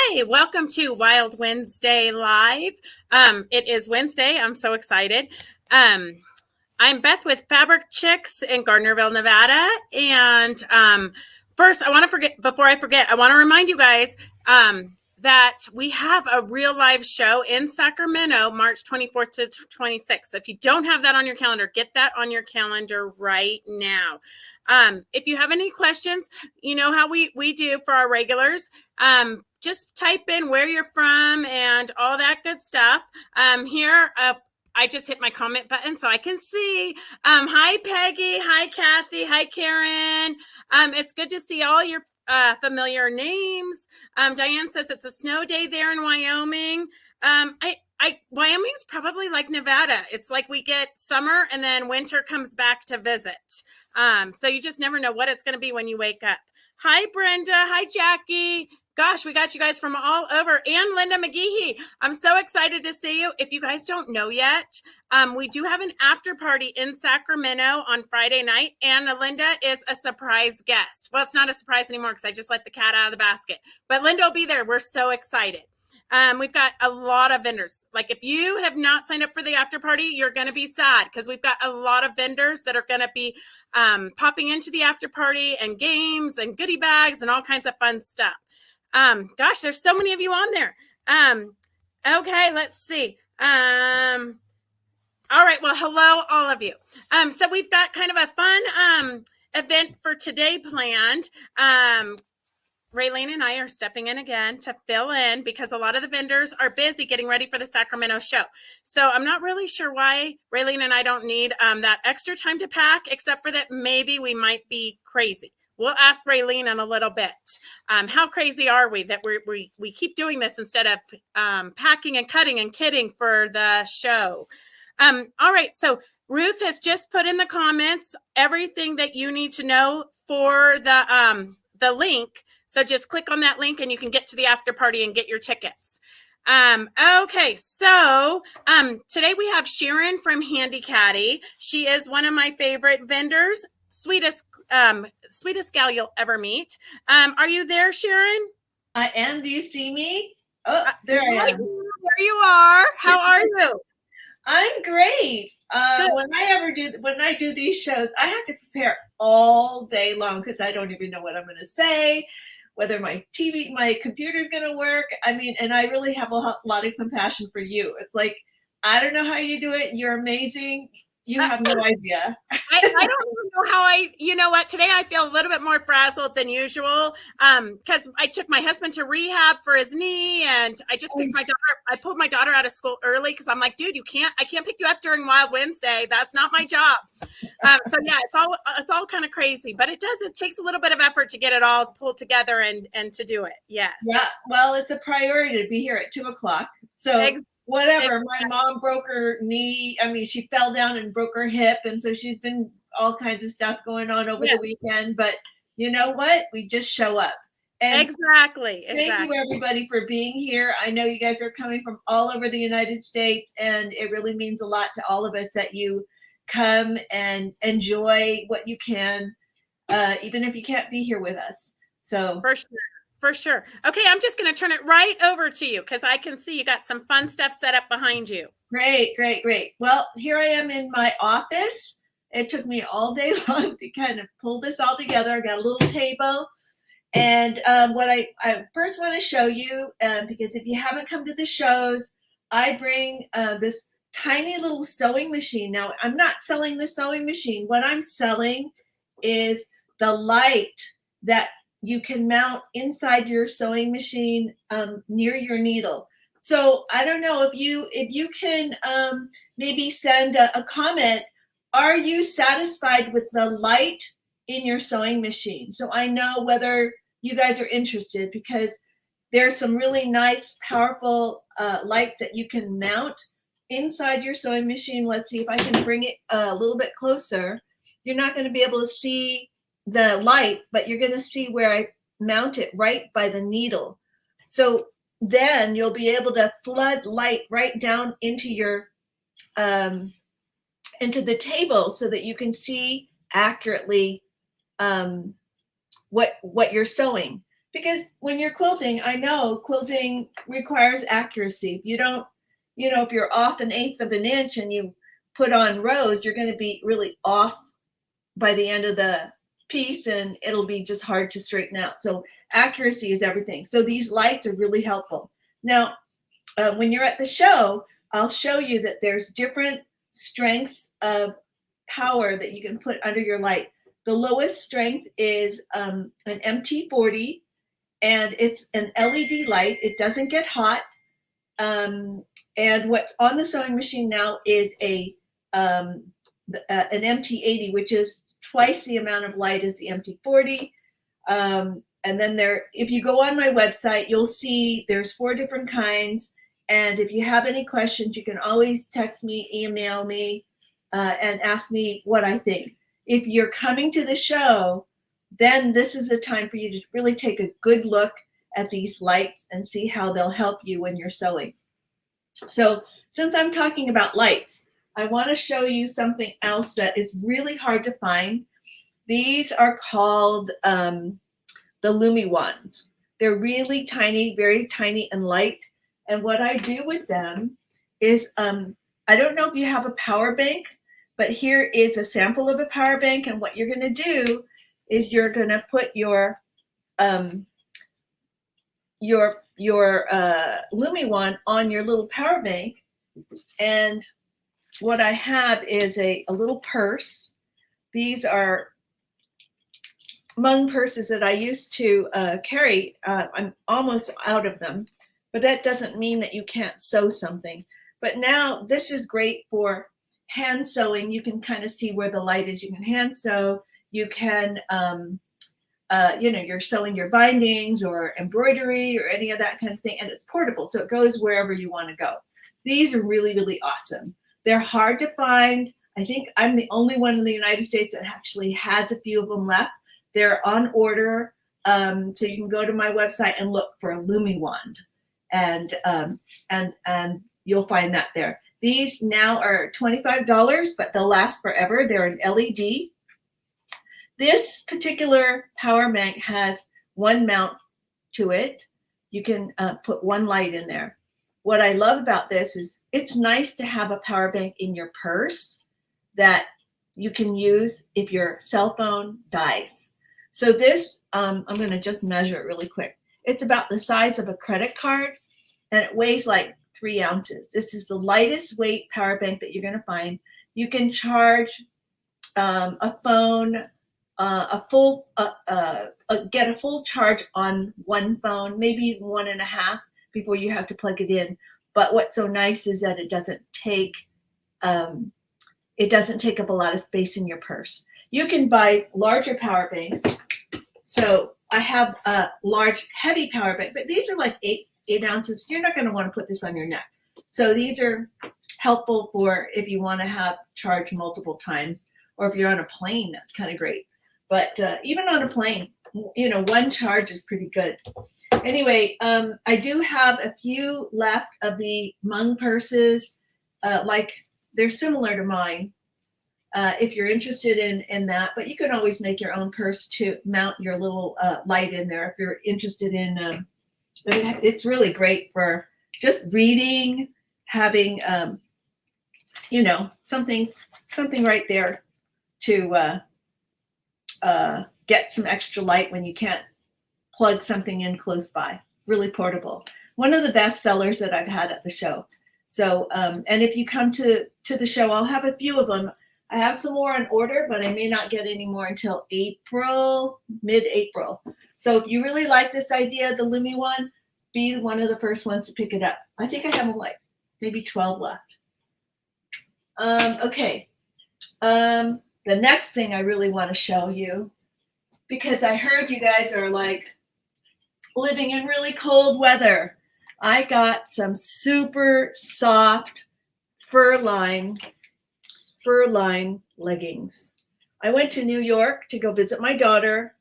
Hi, welcome to Wild Wednesday Live. It is Wednesday. I'm so excited. Um, I'm Beth with Fabric Chicks in Gardnerville, Nevada. And first, before I forget, I want to remind you guys that we have a real live show in Sacramento, March 24th to 26th. So if you don't have that on your calendar, get that on your calendar right now. If you have any questions, you know how we do for our regulars. Just type in where you're from and all that good stuff. Here, I just hit my comment button so I can see. Hi, Peggy. Hi, Kathy. Hi, Karen. It's good to see all your familiar names. Diane says it's a snow day there in Wyoming. Wyoming's probably like Nevada. It's like we get summer and then winter comes back to visit. So you just never know what it's going to be when you wake up. Hi, Brenda. Hi, Jackie. Gosh, we got you guys from all over. And Linda McGehee. I'm so excited to see you. If you guys don't know yet, we do have an after party in Sacramento on Friday night. And Linda is a surprise guest. Well, it's not a surprise anymore because I just let the cat out of the basket. But Linda will be there. We're so excited. We've got a lot of vendors. Like if you have not signed up for the after party, you're going to be sad because we've got a lot of vendors that are going to be popping into the after party and games and goodie bags and all kinds of fun stuff. Gosh, there's so many of you on there. Okay, let's see. All right, well, hello, all of you. So we've got kind of a fun event for today planned. Raylene and I are stepping in again to fill in because a lot of the vendors are busy getting ready for the Sacramento show. So I'm not really sure why Raylene and I don't need that extra time to pack, except for that maybe we might be crazy. We'll ask Raylene in a little bit. How crazy are we that we keep doing this instead of packing and cutting and kitting for the show? All right, so Ruth has just put in the comments everything that you need to know for the link. So just click on that link and you can get to the after party and get your tickets. Okay, so today we have Sharon from Handy Caddy. She is one of my favorite vendors, sweetest gal you'll ever meet. Are you there, Sharon? I am. Do you see me? Oh, there I am. There you are. How are you? I'm great. When I do these shows, I have to prepare all day long because I don't even know what I'm going to say, whether my computer is going to work. I mean, and I really have a lot of compassion for you. It's like, I don't know how you do it. You're amazing. You have no idea. I don't even know how you know what, today I feel a little bit more frazzled than usual because I took my husband to rehab for his knee and I just pulled my daughter out of school early because I'm like, dude, I can't pick you up during Wild Wednesday. That's not my job. So yeah, it's all kind of crazy, but it takes a little bit of effort to get it all pulled together and to do it. Yes. Yeah. Well, it's a priority to be here at 2:00. So whatever. My mom broke her knee. I mean, she fell down and broke her hip. And so she's been all kinds of stuff going on over the weekend. But you know what? We just show up. And exactly. Thank you, everybody, for being here. I know you guys are coming from all over the United States, and it really means a lot to all of us that you come and enjoy what you can, even if you can't be here with us. So For sure. Okay, I'm just going to turn it right over to you because I can see you got some fun stuff set up behind you. Great. Well, here I am in my office. It took me all day long to kind of pull this all together. I got a little table. And what I first want to show you, because if you haven't come to the shows, I bring this tiny little sewing machine. Now, I'm not selling the sewing machine. What I'm selling is the light that you can mount inside your sewing machine near your needle. So I don't know if you can maybe send a comment. Are you satisfied with the light in your sewing machine? So I know whether you guys are interested because there's some really nice, powerful lights that you can mount inside your sewing machine. Let's see if I can bring it a little bit closer. You're not going to be able to see the light, but you're going to see where I mount it right by the needle. So then you'll be able to flood light right down into your into the table so that you can see accurately what you're sewing. because when you're quilting, I know quilting requires accuracy. You don't, if you're off 1/8 of an inch and you put on rows, you're going to be really off by the end of the piece, and it'll be just hard to straighten out. So accuracy is everything. So these lights are really helpful. Now, when you're at the show, I'll show you that there's different strengths of power that you can put under your light. The lowest strength is an MT40, and it's an LED light. It doesn't get hot. And what's on the sewing machine now is an MT80, which is twice the amount of light as the MT40. And then if you go on my website, you'll see there's 4 different kinds. And if you have any questions, you can always text me, email me, and ask me what I think. If you're coming to the show, then this is the time for you to really take a good look at these lights and see how they'll help you when you're sewing. So since I'm talking about lights, I want to show you something else that is really hard to find. These are called the Lumi wands. They're really tiny, very tiny and light. And what I do with them is, I don't know if you have a power bank, but here is a sample of a power bank. And what you're going to do is you're going to put your Lumi wand on your little power bank. And what I have is a little purse. These are mung purses that I used to carry. I'm almost out of them, but that doesn't mean that you can't sew something. But now this is great for hand sewing. You can kind of see where the light is. You can hand sew. You can, you're sewing your bindings or embroidery or any of that kind of thing. And it's portable, so it goes wherever you want to go. These are really, really awesome. They're hard to find. I think I'm the only one in the United States that actually has a few of them left. They're on order. So you can go to my website and look for a Lumi wand, and you'll find that there. These now are $25, but they'll last forever. They're an LED. This particular power bank has one mount to it. You can put one light in there. What I love about this is it's nice to have a power bank in your purse that you can use if your cell phone dies. So this, I'm going to just measure it really quick. It's about the size of a credit card, and it weighs like 3 ounces. This is the lightest weight power bank that you're going to find. You can charge a phone, get a full charge on one phone, maybe 1.5 before you have to plug it in. But what's so nice is that it doesn't take up a lot of space in your purse. You can buy larger power banks. So I have a large, heavy power bank, but these are like 8 ounces. You're not going to want to put this on your neck. So these are helpful for if you want to have charge multiple times, or if you're on a plane, that's kind of great. But even on a plane, one charge is pretty good. Anyway, I do have a few left of the mung purses, like they're similar to mine. If you're interested in that, but you can always make your own purse to mount your little light in there if you're interested in. It's really great for just reading, having something right there to get some extra light when you can't plug something in close by. Really portable. One of the best sellers that I've had at the show. So, and if you come to the show, I'll have a few of them. I have some more on order, but I may not get any more until April, mid-April. So if you really like this idea, the Lumi one, be one of the first ones to pick it up. I think I have like maybe 12 left. Okay. The next thing I really want to show you, because I heard you guys are like living in really cold weather. I got some super soft Furline leggings. I went to New York to go visit my daughter,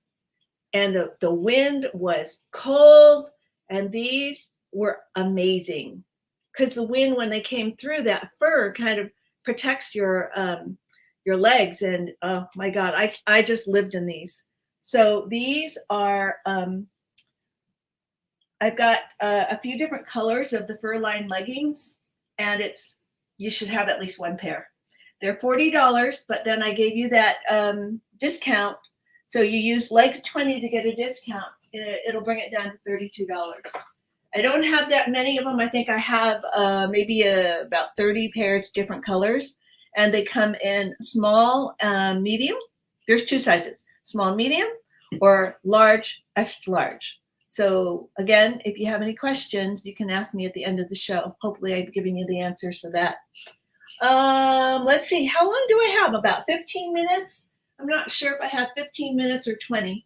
and the wind was cold, and these were amazing because the wind, when they came through, that fur kind of protects your legs, and oh my God, I just lived in these. So these are I've got a few different colors of the Furline leggings, and you should have at least one pair. They're $40, but then I gave you that discount. So you use legs 20 to get a discount. It'll bring it down to $32. I don't have that many of them. I think I have maybe about 30 pairs, different colors, and they come in small, medium. There's two sizes, small, medium, or large, extra large. So again, if you have any questions, you can ask me at the end of the show. Hopefully I've given you the answers for that. Let's see, how long do I have? About 15 minutes? I'm not sure if I have 15 minutes or 20.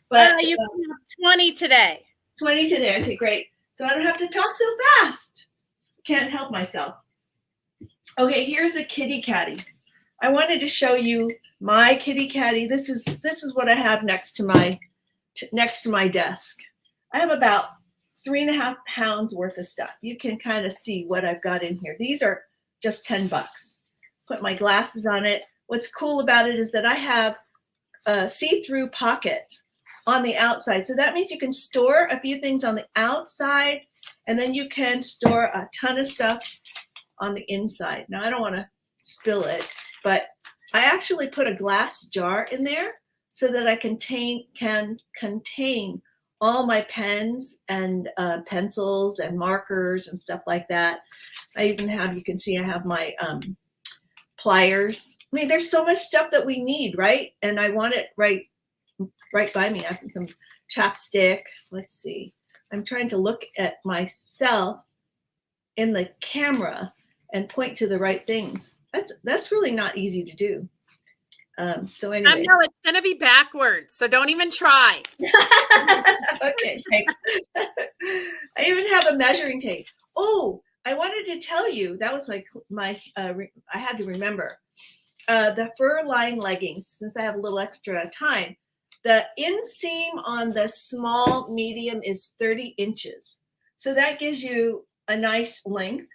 But you can have 20 today. 20 today, okay, great. So I don't have to talk so fast. Can't help myself. Okay, here's a kitty caddy. I wanted to show you my kitty caddy. This is what I have next to my desk. I have about 3.5 pounds worth of stuff. You can kind of see what I've got in here. These are just $10. Put my glasses on it. What's cool about it is that I have see-through pockets on the outside. So that means you can store a few things on the outside, and then you can store a ton of stuff on the inside. Now, I don't want to spill it, but I actually put a glass jar in there so that I can contain all my pens and pencils and markers and stuff like that. I even have, you can see I have my pliers. I mean, there's so much stuff that we need, right? And I want it right by me. I have some chapstick. Let's see. I'm trying to look at myself in the camera and point to the right things. That's really not easy to do. So anyway. I know it's going to be backwards, so don't even try. Okay, thanks. I even have a measuring tape. Oh, I wanted to tell you, that was I had to remember. The Furline leggings, since I have a little extra time, the inseam on the small medium is 30 inches. So that gives you a nice length.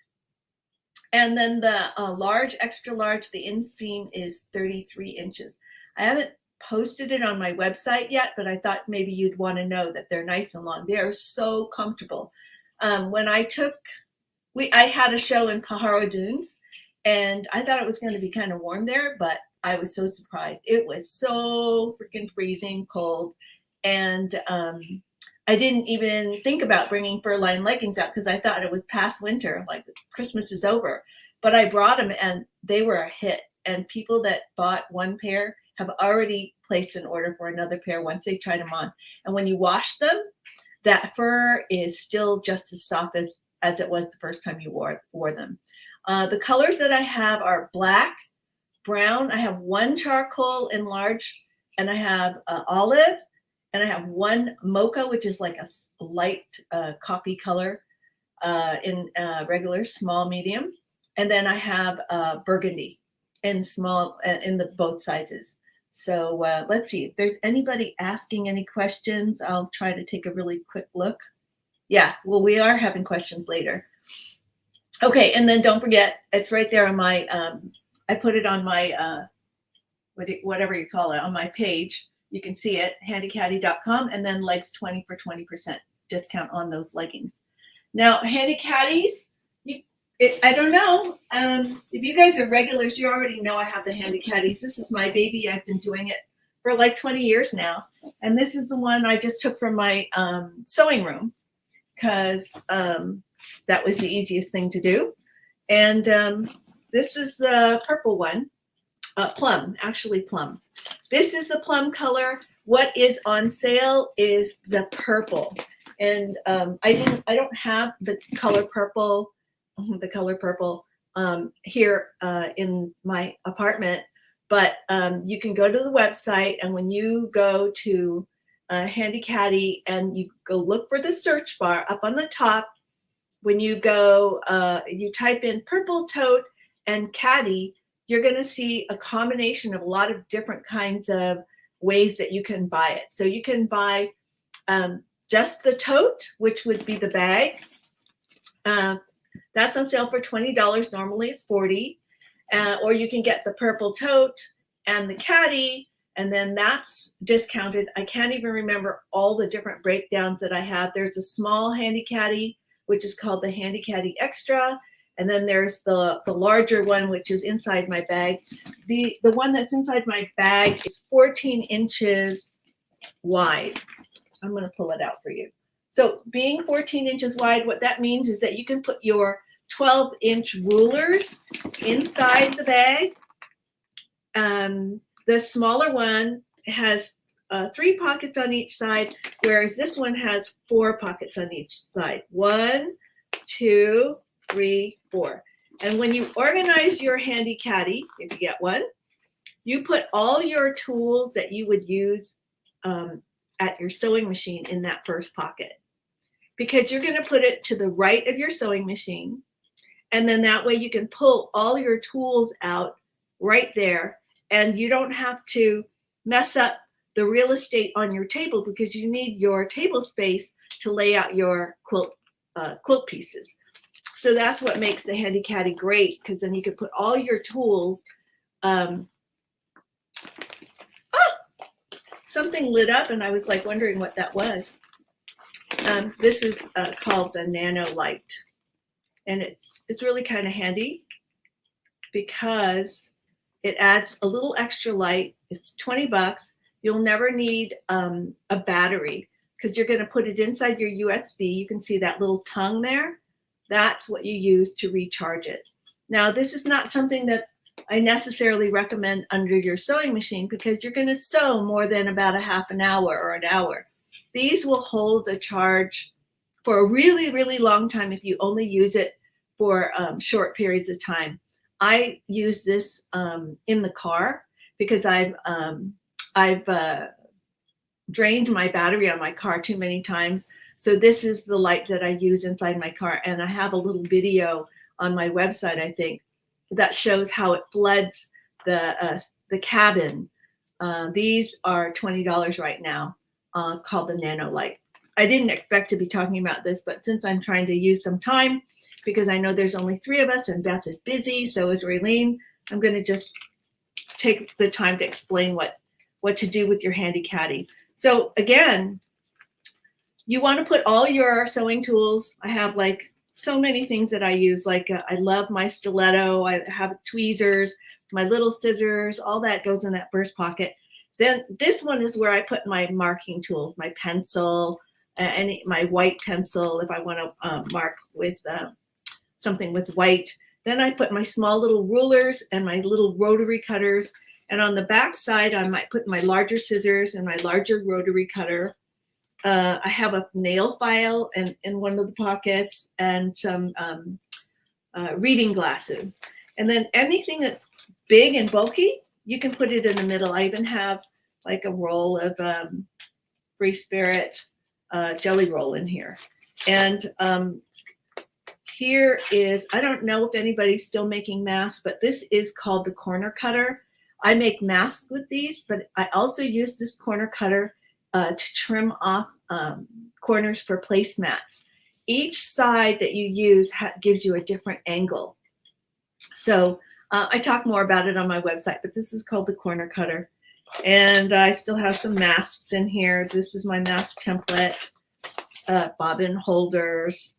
And then the large, extra large, the inseam is 33 inches. I haven't posted it on my website yet, but I thought maybe you'd want to know that they're nice and long. They are so comfortable. When I had a show in Pajaro Dunes, and I thought it was going to be kind of warm there, but I was so surprised. It was so freaking freezing cold. And I didn't even think about bringing Furline leggings out because I thought it was past winter, like Christmas is over. But I brought them and they were a hit. And people that bought one pair have already placed an order for another pair once they tried them on. And when you wash them, that fur is still just as soft as it was the first time you wore them. The colors that I have are black, brown. I have one charcoal in large, and I have olive, and I have one mocha, which is like a light coffee color in regular, small, medium. And then I have burgundy in small, in both sizes. So let's see if there's anybody asking any questions. I'll try to take a really quick look. Yeah, well, we are having questions later. Okay, and then don't forget, it's right there on my, I put it on my, whatever you call it, on my page. You can see it, handycaddy.com, and then legs 20 for 20% discount on those leggings. Now, Handy Caddies, I don't know. If you guys are regulars, you already know I have the Handy Caddies. This is my baby. I've been doing it for like 20 years now. And this is the one I just took from my sewing room because that was the easiest thing to do. And this is the purple one, plum, actually plum. This is the plum color. What is on sale is the purple. And I don't have the color purple here in my apartment, but you can go to the website, and when you go to Handy Caddy and you go look for the search bar up on the top, when you go, you type in purple tote and caddy, you're going to see a combination of a lot of different kinds of ways that you can buy it. So you can buy just the tote, which would be the bag. That's on sale for $20. Normally it's $40. Or you can get the purple tote and the caddy, and then that's discounted. I can't even remember all the different breakdowns that I have. There's a small Handy Caddy, which is called the Handy Caddy Extra, and then there's the larger one, which is inside my bag. The one that's inside my bag is 14 inches wide. I'm going to pull it out for you. So being 14 inches wide, what that means is that you can put your 12-inch rulers inside the bag. The smaller one has 3 pockets on each side, whereas this one has 4 pockets on each side. 1, 2, 3, 4. And when you organize your Handy Caddy, if you get one, you put all your tools that you would use at your sewing machine in that first pocket, because you're going to put it to the right of your sewing machine, and then that way you can pull all your tools out right there, and you don't have to mess up the real estate on your table, because you need your table space to lay out your quilt pieces. So that's what makes the Handy Caddy great, because then you can put all your tools. Something lit up and I was like wondering what that was. This is called the Nano Light, and it's really kind of handy because it adds a little extra light. It's $20. You'll never need a battery, because you're going to put it inside your USB. You can see that little tongue there. That's what you use to recharge it. Now, this is not something that I necessarily recommend under your sewing machine, because you're going to sew more than about a half an hour or an hour. These will hold a charge for a really, really long time if you only use it for short periods of time. I use this in the car because I've drained my battery on my car too many times. So this is the light that I use inside my car, and I have a little video on my website, I think, that shows how it floods the cabin. These are $20 right now, called the Nano Light. I didn't expect to be talking about this, but since I'm trying to use some time, because I know there's only 3 of us and Beth is busy, so is Raylene, I'm going to just take the time to explain what to do with your Handy Caddy. So again, you want to put all your sewing tools. I have like so many things that I use. Like I love my stiletto. I have tweezers, my little scissors, all that goes in that first pocket. Then this one is where I put my marking tools, my pencil, my white pencil if I want to mark with something with white. Then I put my small little rulers and my little rotary cutters. And on the back side, I might put my larger scissors and my larger rotary cutter. I have a nail file in one of the pockets, and some reading glasses. And then anything that's big and bulky, you can put it in the middle. I even have like a roll of Free Spirit jelly roll in here. And here is, I don't know if anybody's still making masks, but this is called the corner cutter. I make masks with these, but I also use this corner cutter to trim off corners for placemats. Each side that you use gives you a different angle. So I talk more about it on my website, but this is called the corner cutter. And I still have some masks in here. This is my mask template, bobbin holders,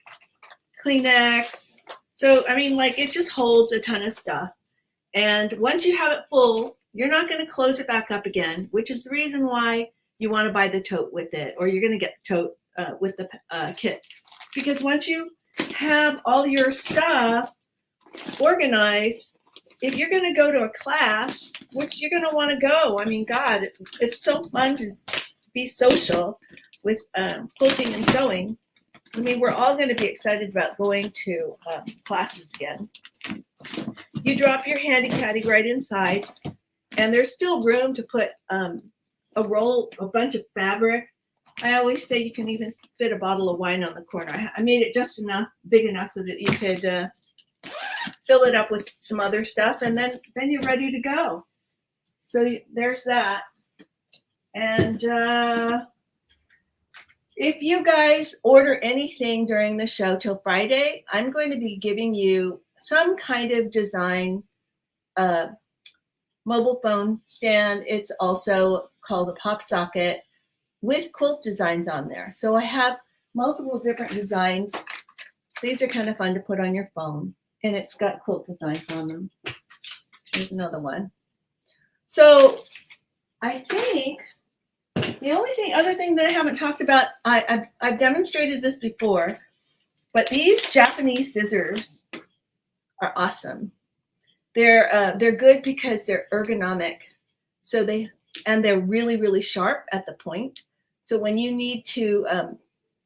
Kleenex. So, I mean, like, it just holds a ton of stuff. And once you have it full, you're not going to close it back up again, which is the reason why you want to buy the tote with it, or you're going to get the tote with the kit. Because once you have all your stuff organized, if you're going to go to a class, which you're going to want to go, I mean, God, it's so fun to be social with quilting and sewing. I mean, we're all going to be excited about going to classes again. You drop your Handy Caddy right inside, and there's still room to put a bunch of fabric. I always say you can even fit a bottle of wine on the corner. I made it just big enough so that you could fill it up with some other stuff, and then you're ready to go. So there's that. And if you guys order anything during the show till Friday, I'm going to be giving you some kind of design mobile phone stand. It's also called a pop socket with quilt designs on there. So I have multiple different designs. These are kind of fun to put on your phone, and it's got quilt designs on them. Here's another one. So I think the only other thing that I haven't talked about, I've demonstrated this before, but these Japanese scissors are awesome. They're good because they're ergonomic. So they're really, really sharp at the point. So when you need to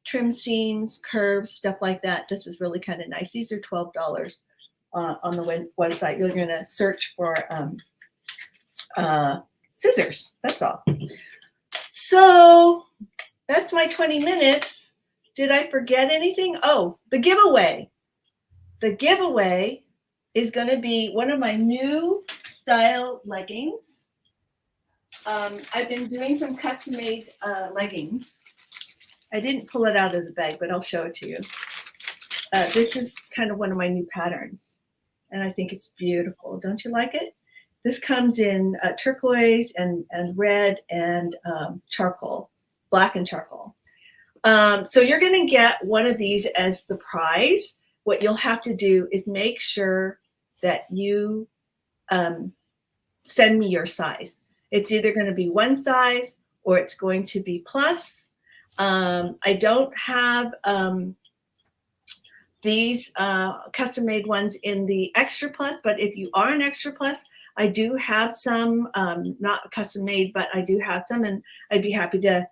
trim seams, curves, stuff like that, this is really kind of nice. These are $12 on the website. You're going to search for scissors. That's all. So that's my 20 minutes. Did I forget anything? Oh, the giveaway. The giveaway is going to be one of my new style leggings. I've been doing some custom-made leggings. I didn't pull it out of the bag, but I'll show it to you. This is kind of one of my new patterns, and I think it's beautiful. Don't you like it? This comes in turquoise and red and charcoal, black and charcoal. So you're going to get one of these as the prize. What you'll have to do is make sure that you send me your size. It's either going to be one size or it's going to be plus. I don't have these custom-made ones in the extra plus, but if you are an extra plus, I do have some, not custom-made, but I do have some, and I'd be happy to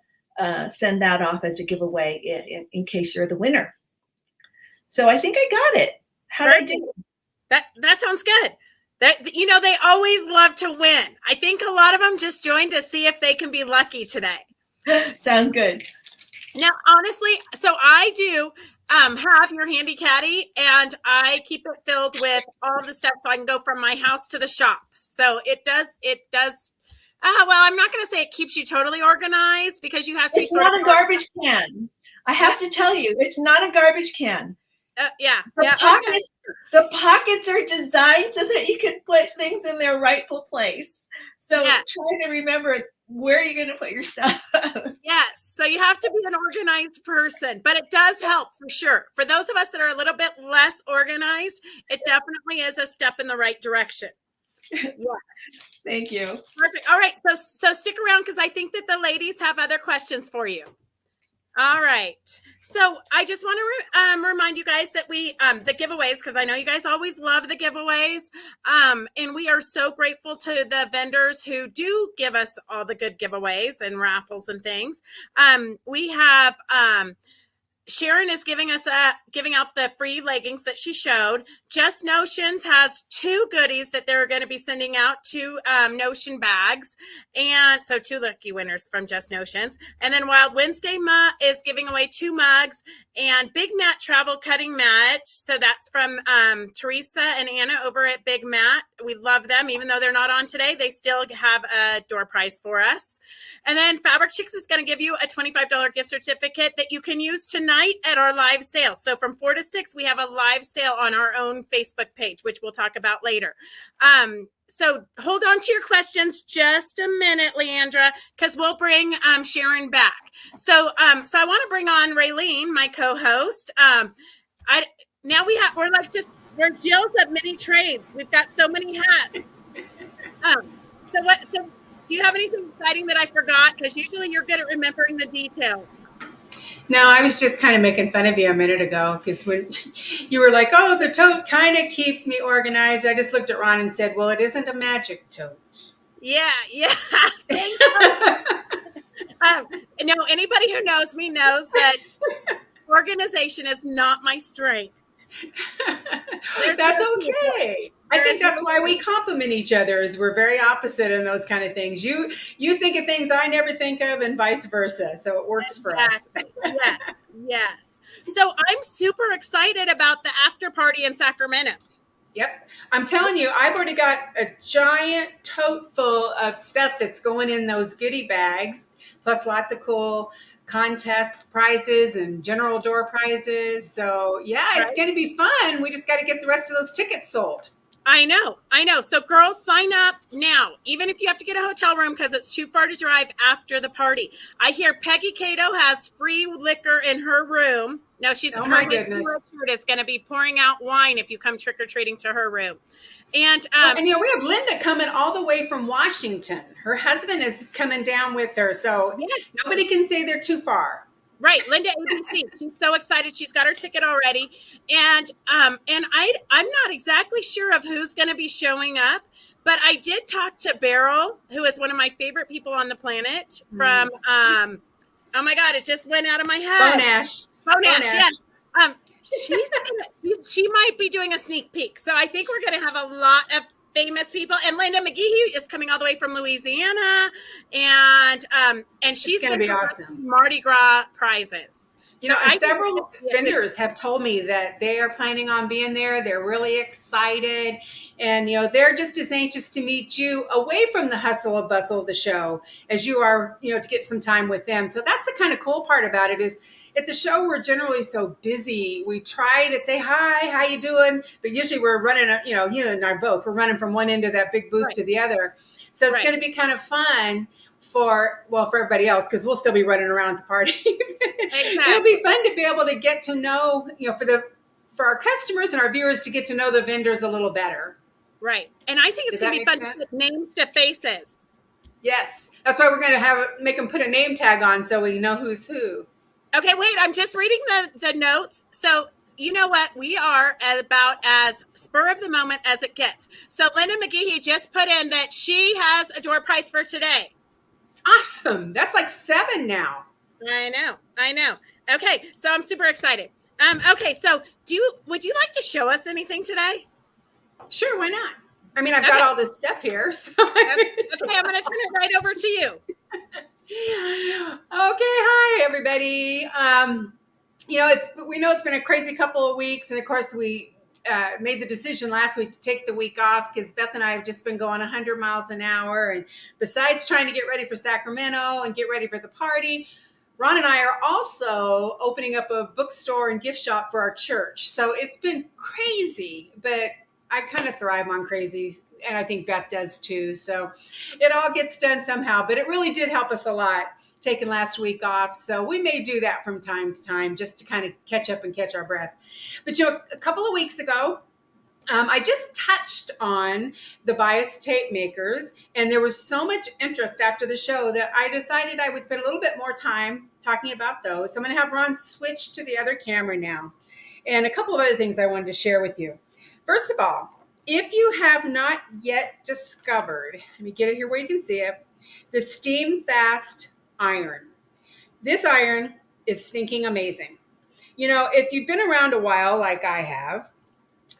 send that off as a giveaway in case you're the winner. So I think I got it. How did I do? That sounds good. They always love to win. I think a lot of them just joined to see if they can be lucky today. Sounds good. Now, honestly, so I do have your Handy Caddy, and I keep it filled with all the stuff so I can go from my house to the shop. So it does. Well, I'm not going to say it keeps you totally organized because you have to. It's not a garbage can. I have to tell you, it's not a garbage can. The pockets are designed so that you can put things in their rightful place. So try to remember where you're going to put your stuff. Yes. So you have to be an organized person, but it does help for sure. For those of us that are a little bit less organized, it definitely is a step in the right direction. Yes. Thank you. Perfect. All right. So stick around because I think that the ladies have other questions for you. All right. So I just want to remind you guys that the giveaways, because I know you guys always love the giveaways. And we are so grateful to the vendors who do give us all the good giveaways and raffles and things. We have Sharon is giving out the free leggings that she showed. Just Notions has 2 goodies that they're going to be sending out, 2 Notion bags. And so 2 lucky winners from Just Notions. And then Wild Wednesday is giving away 2 mugs and Big Mat Travel Cutting Mat. So that's from Teresa and Anna over at Big Mat. We love them. Even though they're not on today, they still have a door prize for us. And then Fabric Chicks is going to give you a $25 gift certificate that you can use tonight at our live sale. So from 4 to 6, we have a live sale on our own Facebook page, which we'll talk about later. So hold on to your questions just a minute, Leandra, because we'll bring Sharon back. So I want to bring on Raylene, my co-host. We're Jill's of many trades. We've got so many hats. So do you have anything exciting that I forgot? Because usually you're good at remembering the details. No, I was just kind of making fun of you a minute ago because when you were like, oh, the tote kind of keeps me organized, I just looked at Ron and said, well, it isn't a magic tote. Yeah. Thanks. Anybody who knows me knows that organization is not my strength. That's okay. I think that's why we compliment each other, is we're very opposite in those kind of things. You think of things I never think of and vice versa. So it works for us. Yes. So I'm super excited about the after party in Sacramento. Yep. I'm telling you, I've already got a giant tote full of stuff that's going in those goodie bags, plus lots of cool contests, prizes, and general door prizes. So yeah, it's going to be fun. We just got to get the rest of those tickets sold. I know. So girls, sign up now, even if you have to get a hotel room because it's too far to drive after the party. I hear Peggy Cato has free liquor in her room. No, Oh my her goodness. is going to be pouring out wine if you come trick or treating to her room. And And we have Linda coming all the way from Washington. Her husband is coming down with her, so yes. nobody can say they're too far. Right, Linda ABC. She's so excited. She's got her ticket already, and I'm not exactly sure of who's going to be showing up, but I did talk to Beryl, who is one of my favorite people on the planet. From oh my God, it just went out of my head. Bonash, yes. She might be doing a sneak peek, so I think we're going to have a lot of famous people. And Linda McGehee is coming all the way from Louisiana, and she's going to be awesome. Mardi Gras prizes. Several vendors have told me that they are planning on being there. They're really excited. And, they're just as anxious to meet you away from the hustle and bustle of the show as you are, to get some time with them. So that's the kind of cool part about it is at the show, we're generally so busy. We try to say, hi, how you doing? But usually we're running, you and I both, we're running from one end of that big booth to the other. So it's going to be kind of fun for everybody else, because we'll still be running around the party. Exactly. It'll be fun to be able to get to know, for our customers and our viewers to get to know the vendors a little better. Right. And I think it's going to be fun to put names to faces. Yes. That's why we're going to make them put a name tag on so we know who's who. Okay, wait, I'm just reading the notes. So you know what? We are about as spur of the moment as it gets. So Linda McGehee just put in that she has a door prize for today. Awesome. That's like 7 now. I know. Okay, so I'm super excited. Okay, so would you like to show us anything today? Sure, why not? I mean, I've got all this stuff here. So okay, I'm going to turn it right over to you. Okay, hi everybody. We know it's been a crazy couple of weeks, and of course we made the decision last week to take the week off because Beth and I have just been going 100 miles an hour, and besides trying to get ready for Sacramento and get ready for the party, Ron and I are also opening up a bookstore and gift shop for our church. So it's been crazy, but I kind of thrive on crazy, and I think Beth does too. So it all gets done somehow, but it really did help us a lot taking last week off. So we may do that from time to time just to kind of catch up and catch our breath. But a couple of weeks ago, I just touched on the bias tape makers, and there was so much interest after the show that I decided I would spend a little bit more time talking about those. So I'm going to have Ron switch to the other camera now, and a couple of other things I wanted to share with you. First of all, if you have not yet discovered, let me get it here where you can see it, the Steam Fast iron. This iron is stinking amazing. If you've been around a while like I have,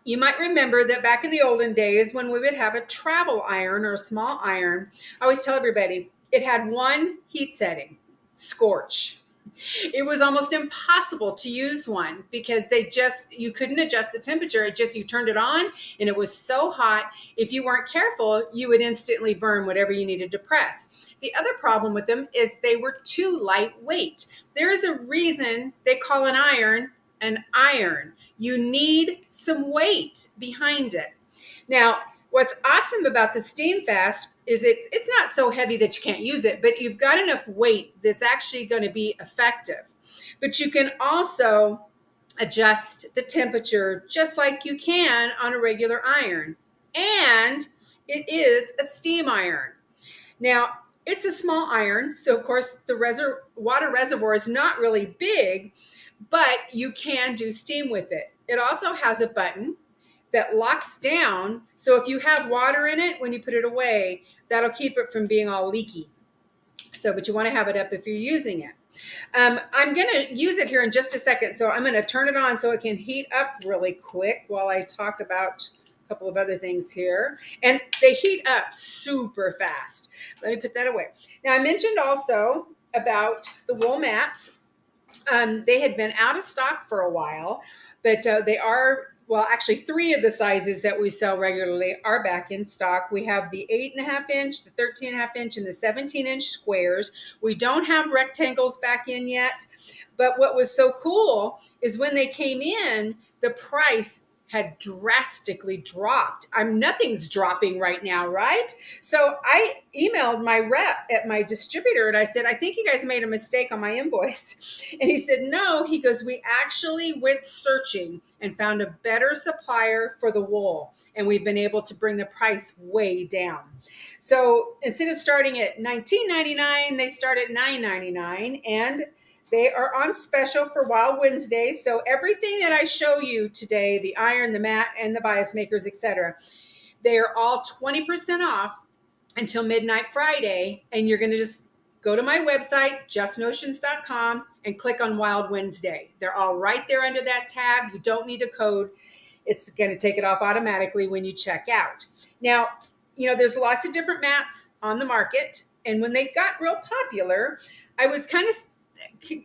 you might remember that back in the olden days when we would have a travel iron or a small iron, I always tell everybody it had one heat setting, scorch. It was almost impossible to use one because you couldn't adjust the temperature. You turned it on and it was so hot. If you weren't careful, you would instantly burn whatever you needed to press. The other problem with them is they were too lightweight. There is a reason they call an iron. You need some weight behind it. Now, what's awesome about the Steam Fast is it's not so heavy that you can't use it, but you've got enough weight that's actually going to be effective. But you can also adjust the temperature just like you can on a regular iron. And it is a steam iron. Now, it's a small iron, so of course the water reservoir is not really big, but you can do steam with it. It also has a button that locks down. So if you have water in it, when you put it away, that'll keep it from being all leaky. But you want to have it up if you're using it. I'm going to use it here in just a second. So I'm going to turn it on so it can heat up really quick while I talk about a couple of other things here. And they heat up super fast. Let me put that away. Now I mentioned also about the wool mats. They had been out of stock for a while, but they are, actually 3 of the sizes that we sell regularly are back in stock. We have the 8.5 inch, the 13.5 inch, and the 17 inch squares. We don't have rectangles back in yet, but what was so cool is when they came in, the price had drastically dropped. Nothing's dropping right now, right? So I emailed my rep at my distributor and I said, I think you guys made a mistake on my invoice. And he said, no. He goes, we actually went searching and found a better supplier for the wool. And we've been able to bring the price way down. So instead of starting at $19.99, they start at $9.99. And they are on special for Wild Wednesday. So everything that I show you today, the iron, the mat, and the bias makers, etc., they are all 20% off until midnight Friday. And you're going to just go to my website, justnotions.com, and click on Wild Wednesday. They're all right there under that tab. You don't need a code. It's going to take it off automatically when you check out. Now, there's lots of different mats on the market. And when they got real popular, I was kind of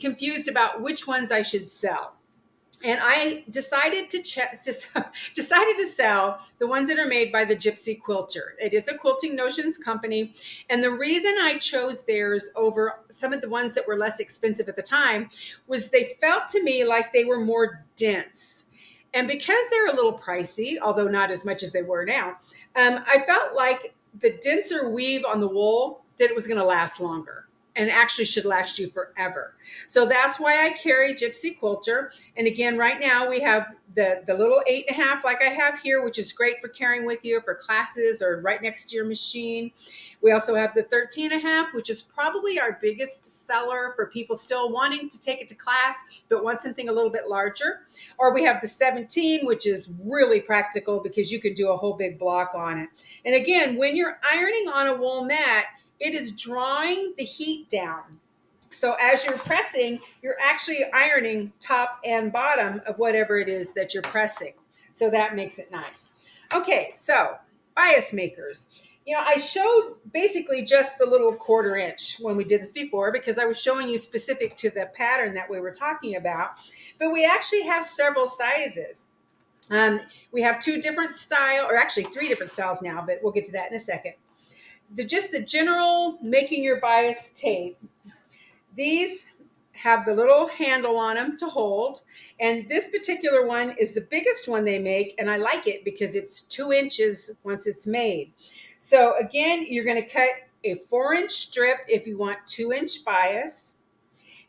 confused about which ones I should sell. And I decided to sell the ones that are made by the Gypsy Quilter. It is a Quilting Notions company. And the reason I chose theirs over some of the ones that were less expensive at the time was they felt to me like they were more dense. And because they're a little pricey, although not as much as they were now, I felt like the denser weave on the wool, that it was going to last longer. And actually should last you forever. So that's why I carry Gypsy Quilter. And again, right now we have the little 8.5 like I have here, which is great for carrying with you for classes or right next to your machine. We also have the 13.5, which is probably our biggest seller for people still wanting to take it to class, but want something a little bit larger. Or we have the 17, which is really practical because you can do a whole big block on it. And again, when you're ironing on a wool mat, it is drawing the heat down. So as you're pressing, you're actually ironing top and bottom of whatever it is that you're pressing. So that makes it nice. Okay, so bias makers. I showed basically just the little 1/4 inch when we did this before because I was showing you specific to the pattern that we were talking about. But we actually have several sizes. We have 2 different styles, or actually 3 different styles now, but we'll get to that in a second. The general making your bias tape. These have the little handle on them to hold. And this particular one is the biggest one they make. And I like it because it's 2 inches once it's made. So again, you're going to cut a 4-inch strip if you want 2-inch bias.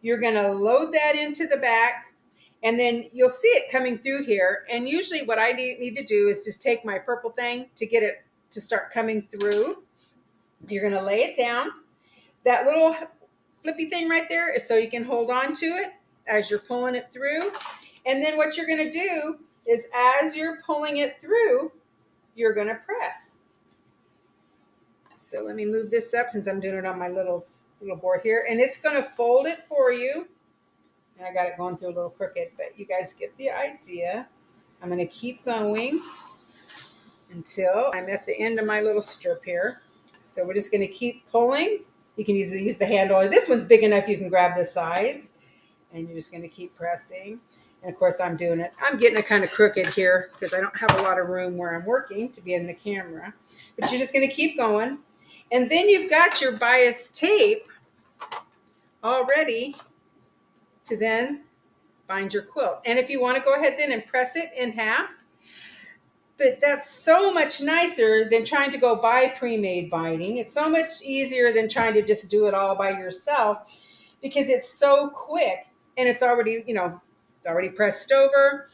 You're going to load that into the back. And then you'll see it coming through here. And usually what I need to do is just take my purple thing to get it to start coming through. You're going to lay it down. That little flippy thing right there is so you can hold on to it as you're pulling it through. And then what you're going to do is as you're pulling it through, you're going to press. So let me move this up since I'm doing it on my little board here. And it's going to fold it for you. And I got it going through a little crooked, but you guys get the idea. I'm going to keep going until I'm at the end of my little strip here. So we're just going to keep pulling. You can use the handle. This one's big enough you can grab the sides. And you're just going to keep pressing. And of course, I'm doing it. I'm getting it kind of crooked here because I don't have a lot of room where I'm working to be in the camera. But you're just going to keep going. And then you've got your bias tape all ready to then bind your quilt. And if you want to go ahead then and press it in half, but that's so much nicer than trying to go buy pre-made binding. It's so much easier than trying to just do it all by yourself because it's so quick and it's already, it's already pressed over.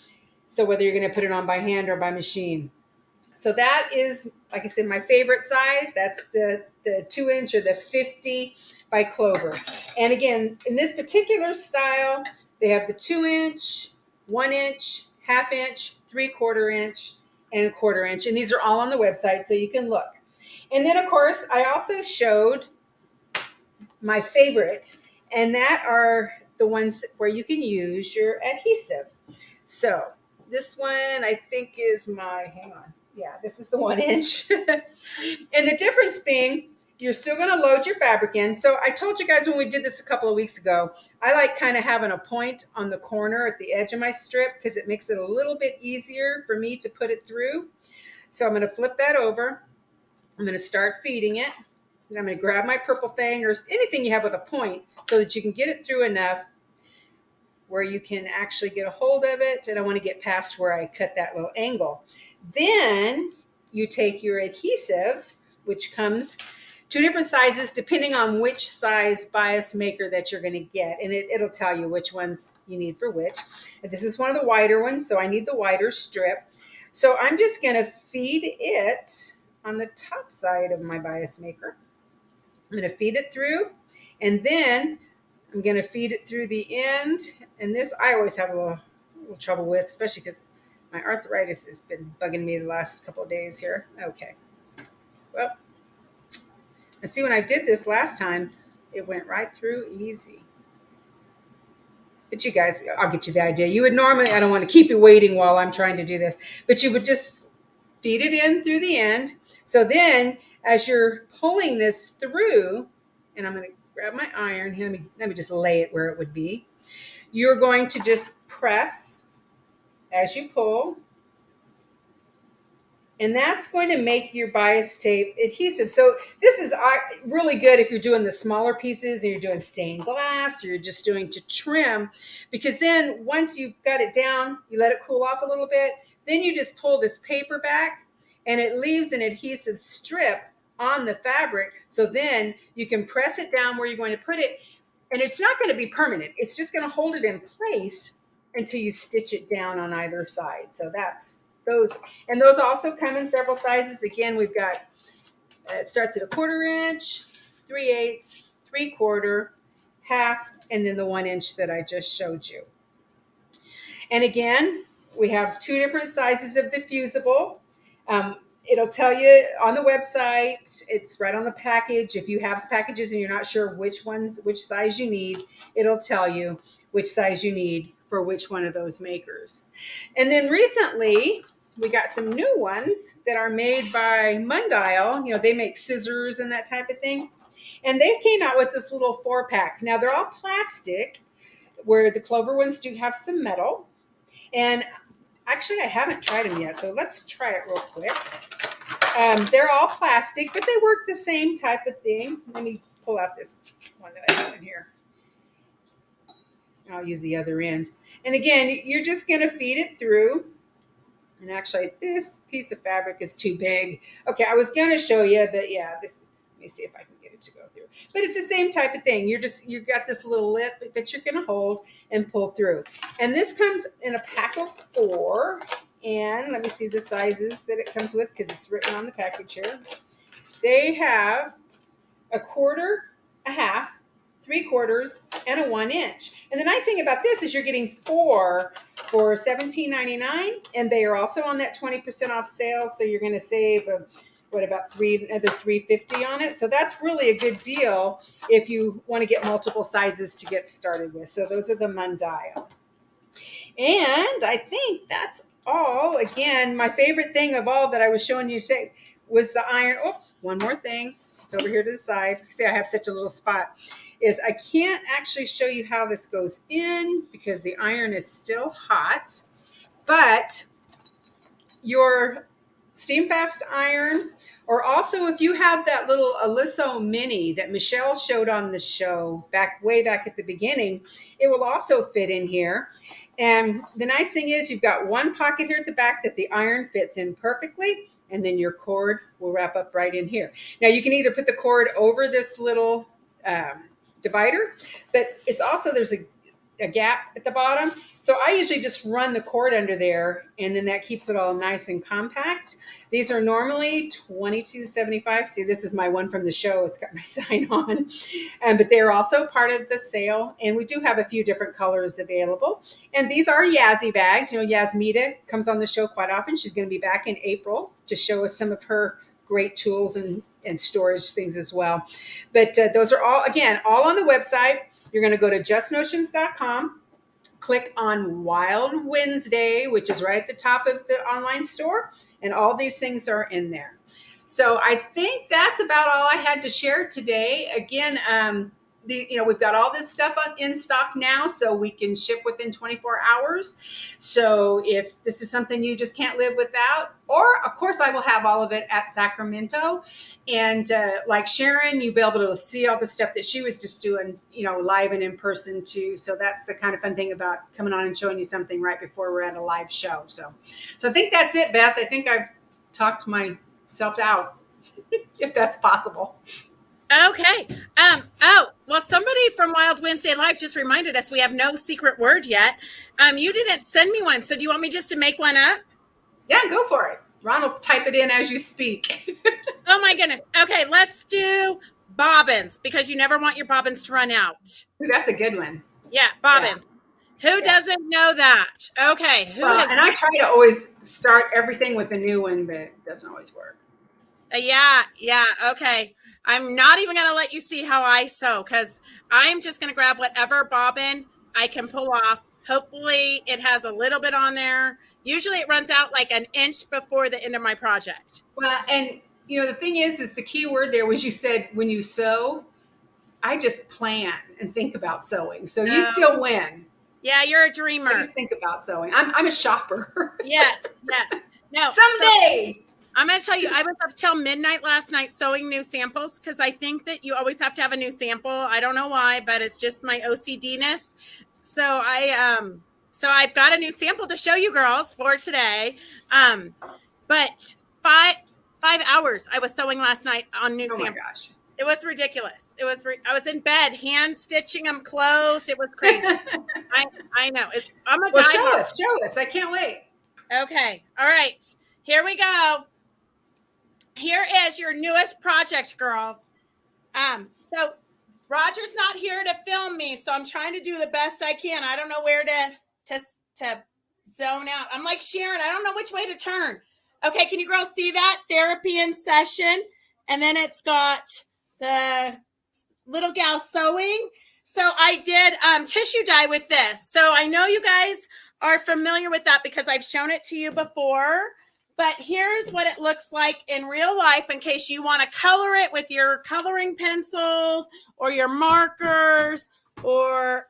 So whether you're going to put it on by hand or by machine. So that is, like I said, my favorite size. That's the 2-inch or the 50 by Clover. And again, in this particular style, they have the 2-inch, 1-inch, 1/2 inch, 3/4 inch, and 1/4 inch. And these are all on the website, so you can look. And then, of course, I also showed my favorite, and that are the ones where you can use your adhesive. So this one, I think, is this is the 1-inch. And the difference being, you're still going to load your fabric in. So I told you guys when we did this a couple of weeks ago, I like kind of having a point on the corner at the edge of my strip because it makes it a little bit easier for me to put it through. So I'm going to flip that over. I'm going to start feeding it. And I'm going to grab my purple thing or anything you have with a point so that you can get it through enough where you can actually get a hold of it. And I want to get past where I cut that little angle. Then you take your adhesive, which comes 2 different sizes depending on which size bias maker that you're going to get. And it'll tell you which ones you need for which. And this is one of the wider ones, so I need the wider strip. So I'm just going to feed it on the top side of my bias maker. I'm going to feed it through, and then I'm going to feed it through the end. And this I always have a little trouble with, especially because my arthritis has been bugging me the last couple of days here. Okay. Well, and see, when I did this last time, it went right through easy. But you guys, I'll get you the idea. You would normally, I don't want to keep you waiting while I'm trying to do this, but you would just feed it in through the end. So then as you're pulling this through, and I'm going to grab my iron here, let me just lay it where it would be. You're going to just press as you pull. And that's going to make your bias tape adhesive. So this is really good if you're doing the smaller pieces and you're doing stained glass or you're just doing to trim, because then once you've got it down, you let it cool off a little bit. Then you just pull this paper back and it leaves an adhesive strip on the fabric. So then you can press it down where you're going to put it. And it's not going to be permanent. It's just going to hold it in place until you stitch it down on either side. So that's those. And those also come in several sizes. Again, we've got, it starts at 1/4 inch, 3/8, 3/4, half, and then the 1 inch that I just showed you. And again, we have 2 different sizes of the fusible. It'll tell you on the website, it's right on the package. If you have the packages and you're not sure which size you need, it'll tell you which size you need for which one of those makers. And then recently, we got some new ones that are made by Mundial. You know, they make scissors and that type of thing. And they came out with this little 4-pack. Now, they're all plastic, where the Clover ones do have some metal. And actually, I haven't tried them yet, so let's try it real quick. They're all plastic, but they work the same type of thing. Let me pull out this one that I have in here. I'll use the other end. And again, you're just going to feed it through. And actually, this piece of fabric is too big. Okay, I was going to show you, but yeah, this is, let me see if I can get it to go through. But it's the same type of thing. You've got this little lip that you're going to hold and pull through. And this comes in a pack of 4. And let me see the sizes that it comes with, because it's written on the package here. They have 1/4, a half, 3/4, and a 1 inch. And the nice thing about this is you're getting 4 for $17.99, and they are also on that 20% off sale. So you're going to save about another $3.50 on it. So that's really a good deal if you want to get multiple sizes to get started with. So those are the Mundial. And I think that's all. Again, my favorite thing of all that I was showing you today was the iron. Oh, one more thing. It's over here to the side. See, I have such a little spot. Is I can't actually show you how this goes in because the iron is still hot. But your steam fast iron, or also if you have that little Aliso Mini that Michelle showed on the show way back at the beginning, it will also fit in here. And the nice thing is you've got one pocket here at the back that the iron fits in perfectly, and then your cord will wrap up right in here. Now you can either put the cord over this little divider, but it's also, there's a gap at the bottom. So I usually just run the cord under there, and then that keeps it all nice and compact. These are normally $22.75. See, this is my one from the show. It's got my sign on. But they're also part of the sale, and we do have a few different colors available. And these are Yazzie bags. You know, Yasmita comes on the show quite often. She's going to be back in April to show us some of her great tools and storage things as well. But those are all, again, all on the website. You're going to go to justnotions.com, click on Wild Wednesday, which is right at the top of the online store, and all these things are in there. So I think that's about all I had to share today. Again, we've got all this stuff in stock now, so we can ship within 24 hours. So if this is something you just can't live without, or of course I will have all of it at Sacramento. And like Sharon, you'll be able to see all the stuff that she was just doing, live and in person too. So that's the kind of fun thing about coming on and showing you something right before we're at a live show. So I think that's it, Beth. I think I've talked myself out, if that's possible. Okay. Well, somebody from Wild Wednesday Live just reminded us we have no secret word yet. You didn't send me one, so do you want me just to make one up? Yeah, go for it. Ron will type it in as you speak. Oh my goodness. Okay, let's do bobbins, because you never want your bobbins to run out. Ooh, that's a good one. Yeah, bobbins. Yeah. Who doesn't know that? Okay. And I try to always start everything with a new one, but it doesn't always work. Yeah. Okay. I'm not even going to let you see how I sew, because I'm just going to grab whatever bobbin I can pull off. Hopefully it has a little bit on there. Usually it runs out like an inch before the end of my project. Well, and the thing is the key word there was, you said when you sew, I just plan and think about sewing. So you still win. Yeah, you're a dreamer. I just think about sewing. I'm a shopper. Yes. No. Someday. I'm going to tell you, I was up till midnight last night sewing new samples, because I think that you always have to have a new sample. I don't know why, but it's just my OCD-ness. So I've got a new sample to show you girls for today. But 5 hours I was sewing last night on new samples. Oh my gosh. It was ridiculous. I was in bed, hand stitching them closed. It was crazy. I know. Show us. I can't wait. Okay. All right. Here we go. Here is your newest project, girls. So Roger's not here to film me, so I'm trying to do the best I can. I don't know where to zone out. I'm like Sharon. I don't know which way to turn. Okay, can you girls see that? Therapy in session. And then it's got the little gal sewing. So I did tissue dye with this. So I know you guys are familiar with that because I've shown it to you before. But here's what it looks like in real life, in case you want to color it with your coloring pencils or your markers. Or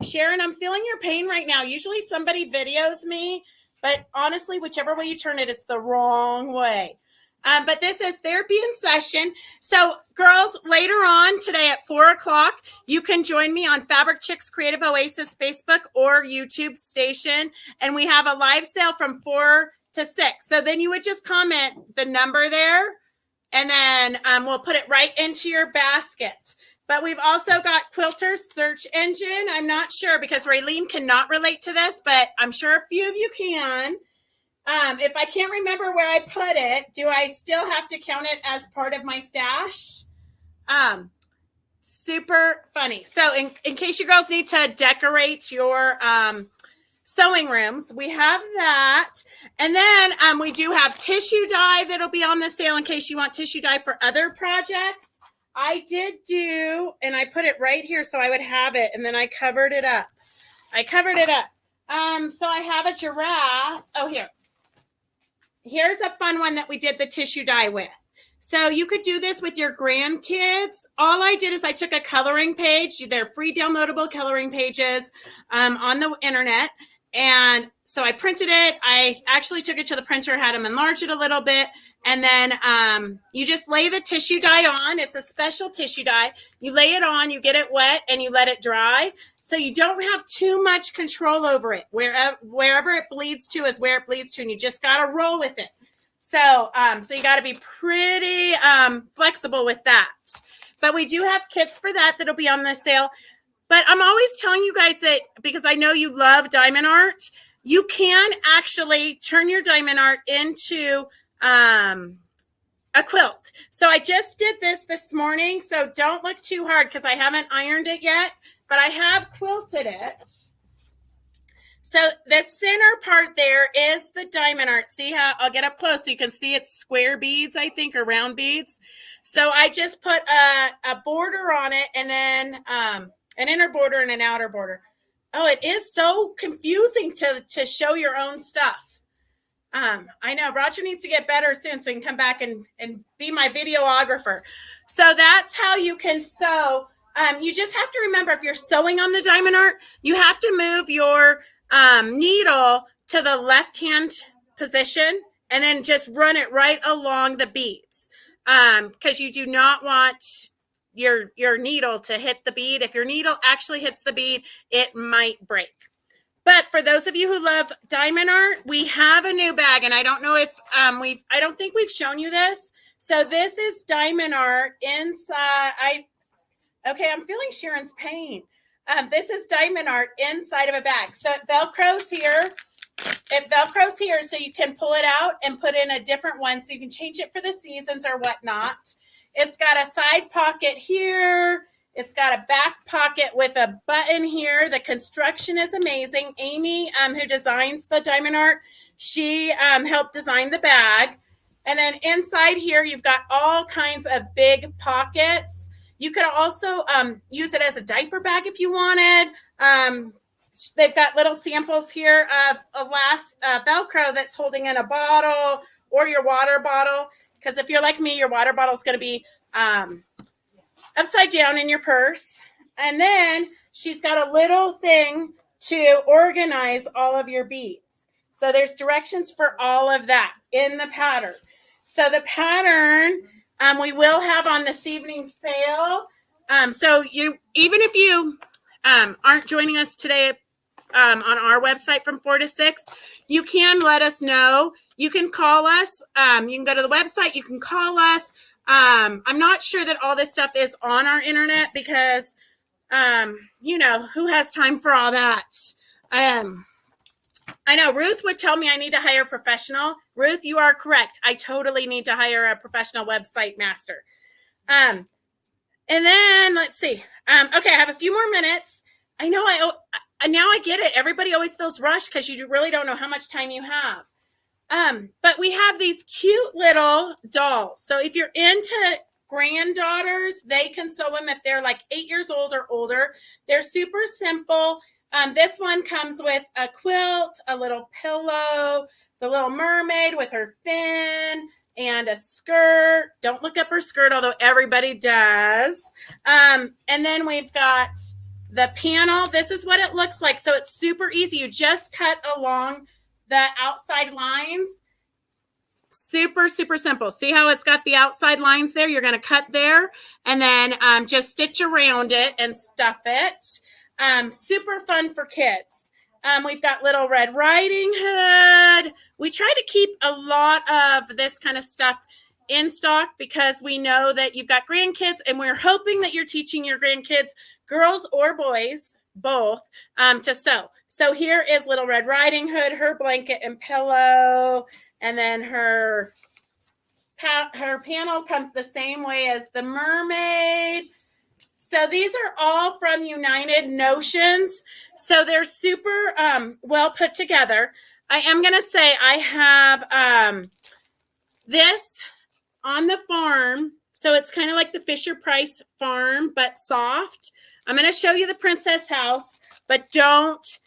Sharon, I'm feeling your pain right now. Usually somebody videos me, but honestly, whichever way you turn it, it's the wrong way. But this is therapy in session. So girls, later on today at 4:00, you can join me on Fabric Chicks Creative Oasis Facebook or YouTube station. And we have a live sale from 4 to 6. So then you would just comment the number there, and then we'll put it right into your basket. But we've also got Quilter's search engine. I'm not sure because Raylene cannot relate to this, but I'm sure a few of you can. If I can't remember where I put it, do I still have to count it as part of my stash? Super funny. So in case you girls need to decorate your sewing rooms, we have that. And then we do have tissue dye that'll be on the sale in case you want tissue dye for other projects. I did do, and I put it right here so I would have it, and then I covered it up. So I have a giraffe. Oh, here. Here's a fun one that we did the tissue dye with. So you could do this with your grandkids. All I did is I took a coloring page. They're free downloadable coloring pages on the internet. And so I printed it. I actually took it to the printer, had them enlarge it a little bit. And then you just lay the tissue dye on. It's a special tissue dye. You lay it on, you get it wet, and you let it dry. So you don't have too much control over it. Wherever it bleeds to is where it bleeds to, and you just got to roll with it. So you got to be pretty flexible with that. But we do have kits for that that'll be on the sale. But I'm always telling you guys that because I know you love diamond art, you can actually turn your diamond art into a quilt. So I just did this morning. So don't look too hard because I haven't ironed it yet, but I have quilted it. So the center part there is the diamond art. See how I'll get up close so you can see it's square beads, I think, or round beads. So I just put a border on it and then an inner border and an outer border. Oh, it is so confusing to show your own stuff. I know Roger needs to get better soon so he can come back and be my videographer. So that's how you can sew You just have to remember, if you're sewing on the diamond art, you have to move your needle to the left-hand position and then just run it right along the beads, because you do not want your needle to hit the bead. If your needle actually hits the bead, it might break. But for those of you who love diamond art, we have a new bag, and I don't know if I don't think we've shown you this. So this is diamond art inside. Okay, I'm feeling Sharon's pain. This is diamond art inside of a bag. So it Velcros here. It Velcros here, so you can pull it out and put in a different one, so you can change it for the seasons or whatnot. It's got a side pocket here. It's got a back pocket with a button here. The construction is amazing. Amy, who designs the diamond art, she helped design the bag. And then inside here, you've got all kinds of big pockets. You could also use it as a diaper bag if you wanted. They've got little samples here of a Velcro that's holding in a bottle or your water bottle. Because if you're like me, your water bottle is going to be upside down in your purse. And then she's got a little thing to organize all of your beads. So there's directions for all of that in the pattern. So the pattern we will have on this evening's sale. So you, even if you aren't joining us today on our website from 4 to 6, you can let us know. You can call us. You can go to the website. You can call us. I'm not sure that all this stuff is on our internet because, who has time for all that? I know Ruth would tell me I need to hire a professional. Ruth, you are correct. I totally need to hire a professional website master. And then let's see. Okay, I have a few more minutes. I know now I get it. Everybody always feels rushed because you really don't know how much time you have. But we have these cute little dolls. So if you're into granddaughters, they can sew them if they're like 8 years old or older. They're super simple. This one comes with a quilt, a little pillow, the little mermaid with her fin, and a skirt. Don't look up her skirt, although everybody does. And then we've got the panel. This is what it looks like. So it's super easy. You just cut along the outside lines. Super, super simple. See how it's got the outside lines there? You're going to cut there and then just stitch around it and stuff it. Super fun for kids. We've got little Red Riding Hood. We try to keep a lot of this kind of stuff in stock because we know that you've got grandkids, and we're hoping that you're teaching your grandkids, girls or boys, both, to sew. So here is Little Red Riding Hood, her blanket and pillow, and then her panel comes the same way as the mermaid. So these are all from United Notions. So they're super well put together. I am going to say I have this on the farm. So it's kind of like the Fisher-Price farm, but soft. I'm going to show you the Princess House, but don't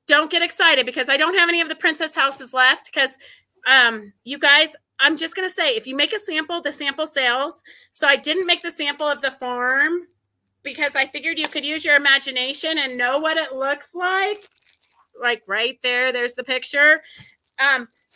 get excited because I don't have any of the Princess Houses left because you guys, I'm just going to say, if you make a sample, the sample sells. So I didn't make the sample of the farm because I figured you could use your imagination and know what it looks like. Like right there, there's the picture.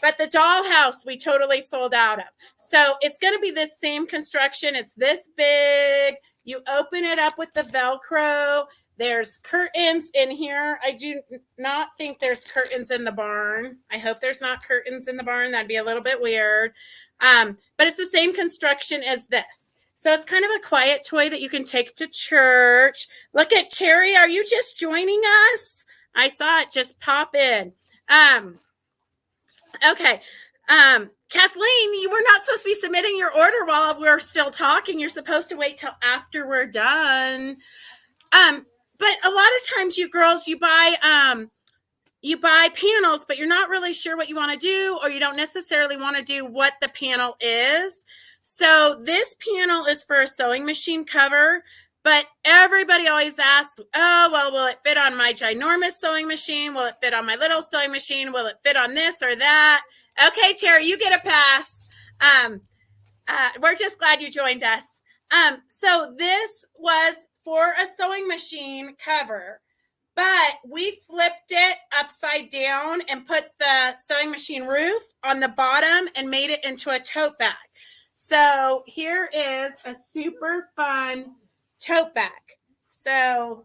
But the dollhouse we totally sold out of. So it's going to be this same construction. It's this big. You open it up with the Velcro. There's curtains in here. I do not think there's curtains in the barn. I hope there's not curtains in the barn. That'd be a little bit weird. But it's the same construction as this. So it's kind of a quiet toy that you can take to church. Look at Terry. Are you just joining us? I saw it just pop in. Okay. Kathleen, you were not supposed to be submitting your order while we're still talking. You're supposed to wait till after we're done. But a lot of times you girls, you buy panels, but you're not really sure what you want to do, or you don't necessarily want to do what the panel is. So this panel is for a sewing machine cover, but everybody always asks, oh, well, will it fit on my ginormous sewing machine? Will it fit on my little sewing machine? Will it fit on this or that? Okay, Terry, you get a pass. We're just glad you joined us. So this was for a sewing machine cover, but we flipped it upside down and put the sewing machine roof on the bottom and made it into a tote bag. So here is a super fun tote bag. So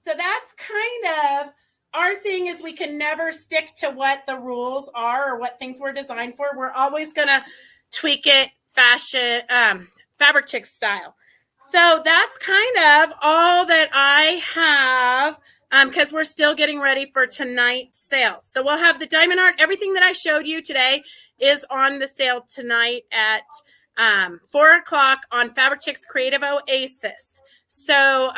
that's kind of our thing, is we can never stick to what the rules are or what things were designed for. We're always going to tweak it fashion, Fabric Chicks style. So that's kind of all that I have, because we're still getting ready for tonight's sale. So we'll have the diamond art. Everything that I showed you today is on the sale tonight at 4 o'clock on Fabric Chicks Creative Oasis. So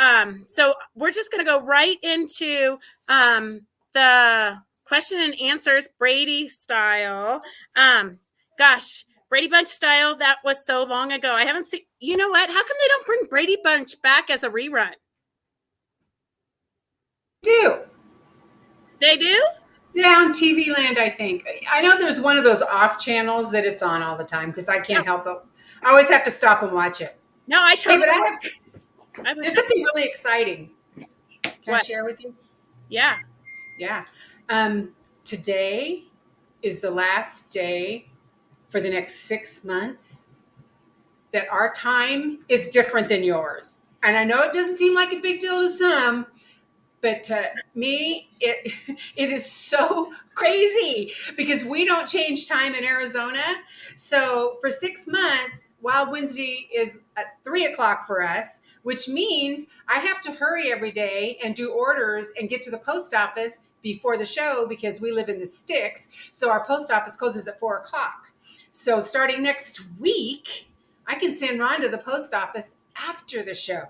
we're just going to go right into the question and answers, Brady style. Brady Bunch style, that was so long ago. I haven't seen, you know what? How come they don't bring Brady Bunch back as a rerun? They do? Yeah, on TV Land, I think. I know there's one of those off channels that it's on all the time because I can't help it. I always have to stop and watch it. No, I totally. But there's something really exciting. Can I share with you? Yeah. Yeah. Today is the last day for the next 6 months that our time is different than yours. And I know it doesn't seem like a big deal to some, but to me, it is so crazy because we don't change time in Arizona. So for 6 months, Wild Wednesday is at 3 o'clock for us, which means I have to hurry every day and do orders and get to the post office before the show because we live in the sticks. So our post office closes at 4 o'clock. So starting next week, I can send Ron to the post office after the show.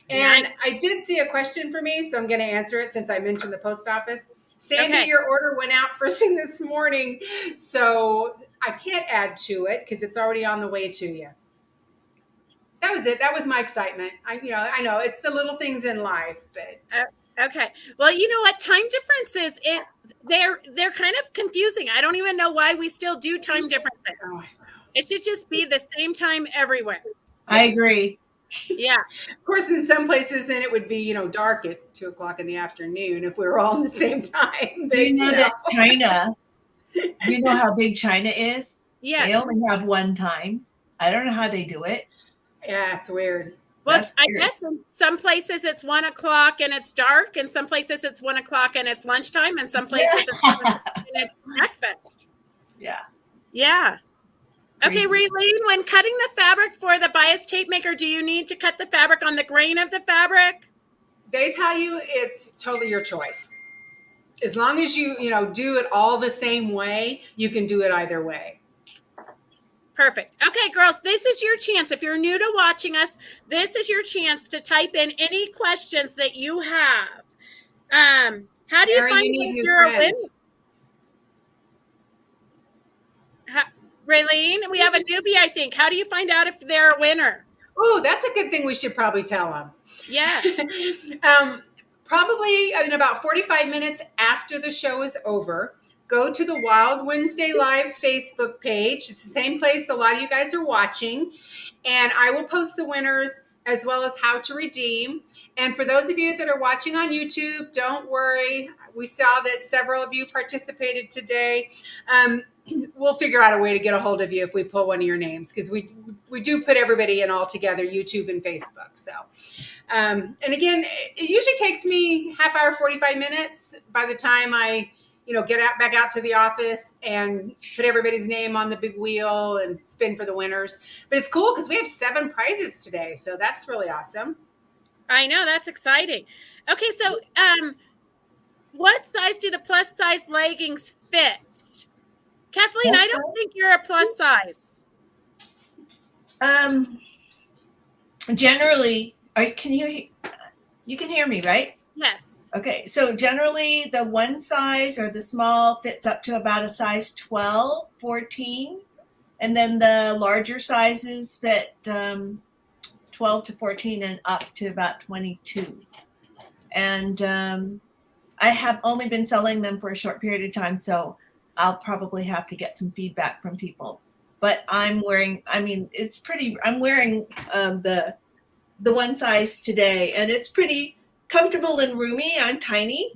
And I did see a question for me, so I'm going to answer it since I mentioned the post office. Sandy, okay. Your order went out first thing this morning, so I can't add to it because it's already on the way to you. That was it. That was my excitement. I know it's the little things in life, but okay. Well, you know what? Time differences, they're kind of confusing. I don't even know why we still do time differences. Oh, it should just be the same time everywhere. I agree. Yeah. Of course, in some places, then it would be, dark at 2 o'clock in the afternoon if we were all in the same time. But, that China, you know how big China is? Yes. They only have one time. I don't know how they do it. Yeah, it's weird. Well, I guess in some places it's 1 o'clock and it's dark, and some places it's 1 o'clock and it's lunchtime, and some places it's breakfast. Yeah. Yeah. Okay, Raylene, when cutting the fabric for the bias tape maker, do you need to cut the fabric on the grain of the fabric? They tell you it's totally your choice. As long as you, do it all the same way, you can do it either way. Perfect. Okay, girls, this is your chance. If you're new to watching us, this is your chance to type in any questions that you have. How do you find if you're a winner? Raylene, we have a newbie, I think. How do you find out if they're a winner? Oh, that's a good thing we should probably tell them. Yeah. Probably in about 45 minutes after the show is over, go to the Wild Wednesday Live Facebook page. It's the same place a lot of you guys are watching. And I will post the winners as well as how to redeem. And for those of you that are watching on YouTube, don't worry. We saw that several of you participated today. We'll figure out a way to get a hold of you if we pull one of your names, because we do put everybody in all together, YouTube and Facebook. So, and again, it usually takes me half hour, 45 minutes by the time I, get back out to the office and put everybody's name on the big wheel and spin for the winners. But it's cool because we have 7 prizes today. So that's really awesome. I know, that's exciting. Okay. So, what size do the plus size leggings fit? Kathleen, I don't think you're a plus size. Generally, you can hear me, right? Yes. Okay, so generally the one size or the small fits up to about a size 12, 14. And then the larger sizes fit 12 to 14 and up to about 22. And I have only been selling them for a short period of time, so I'll probably have to get some feedback from people. But I'm wearing the the one size today, and it's pretty comfortable and roomy. I'm tiny.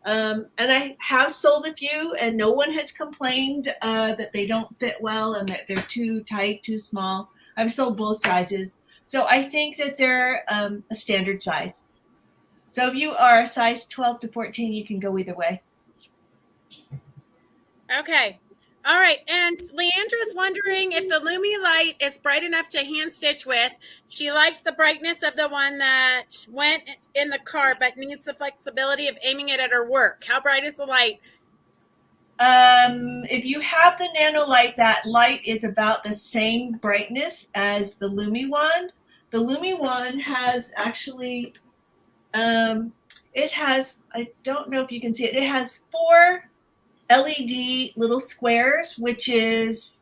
And I have sold a few, and no one has complained that they don't fit well and that they're too tight, too small. I've sold both sizes. So I think that they're a standard size. So if you are a size 12 to 14, you can go either way. Okay. All right. And Leandra's wondering if the Lumi Light is bright enough to hand stitch with. She liked the brightness of the one that went in the car, but needs the flexibility of aiming it at her work. How bright is the light? If you have the Nano Light, that light is about the same brightness as the Lumi one. The Lumi one has actually, it has, I don't know if you can see it, it has 4 LED little squares, which is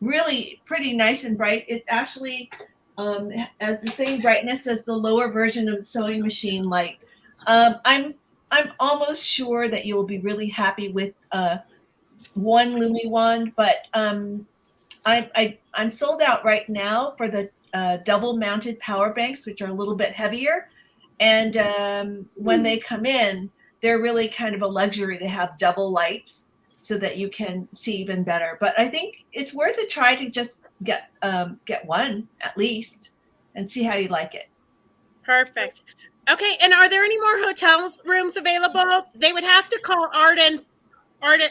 really pretty nice and bright. It actually has the same brightness as the lower version of the sewing machine light. I'm almost sure that you'll be really happy with one Lumi wand, but I'm sold out right now for the double mounted power banks, which are a little bit heavier. And when they come in, they're really kind of a luxury to have double lights so that you can see even better. But I think it's worth a try to just get one at least and see how you like it. Perfect. Okay, and are there any more hotel rooms available? They would have to call Arden.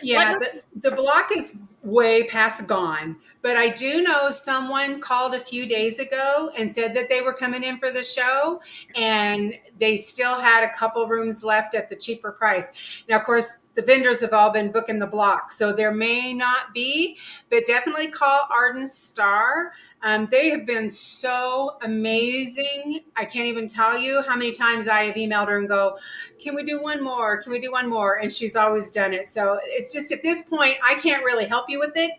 Yeah, the block is way past gone. But I do know someone called a few days ago and said that they were coming in for the show, and they still had a couple rooms left at the cheaper price. Now, of course, the vendors have all been booking the block, so there may not be, but definitely call Arden Star. They have been so amazing. I can't even tell you how many times I have emailed her and go, can we do one more? Can we do one more? And she's always done it. So it's just at this point, I can't really help you with it.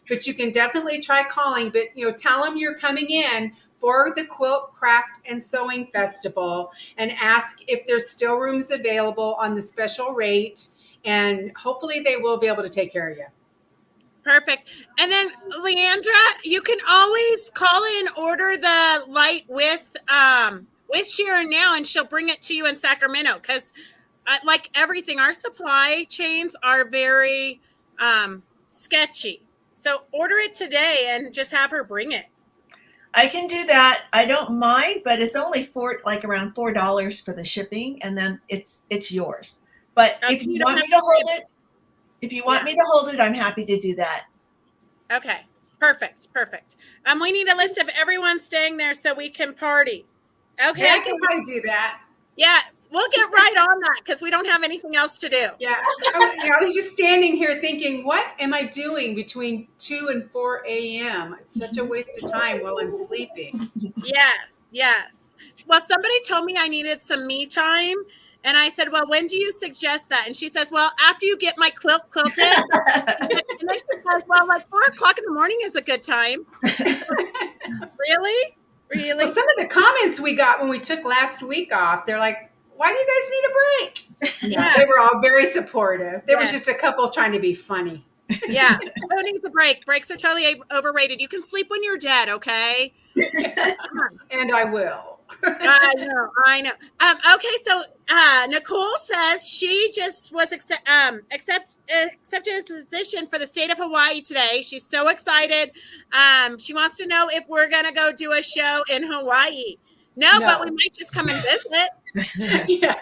But you can definitely try calling, but tell them you're coming in for the Quilt Craft and Sewing Festival and ask if there's still rooms available on the special rate, and hopefully they will be able to take care of you. Perfect. And then Leandra, you can always call in, order the light with Sharon now, and she'll bring it to you in Sacramento, because like everything, our supply chains are very sketchy. So order it today and just have her bring it. I can do that. I don't mind, but it's only around $4 for the shipping, and then it's yours. But if you want me to hold it, I'm happy to do that. Okay, perfect. We need a list of everyone staying there so we can party. Okay, yeah, I can probably do that. Yeah. We'll get right on that because we don't have anything else to do. Yeah. I was just standing here thinking, what am I doing between 2 and 4 a.m.? It's such a waste of time while I'm sleeping. Yes. Well, somebody told me I needed some me time. And I said, well, when do you suggest that? And she says, well, after you get my quilt quilted. And then she says, well, like 4 o'clock in the morning is a good time. Really? Well, some of the comments we got when we took last week off, they're like, why do you guys need a break? Yeah. They were all very supportive. There was just a couple trying to be funny. Yeah. Who needs a break? Breaks are totally overrated. You can sleep when you're dead, okay? And I will. I know. Okay, so Nicole says she just was accepted a position for the state of Hawaii today. She's so excited. She wants to know if we're going to go do a show in Hawaii. No, but we might just come and visit. Yeah.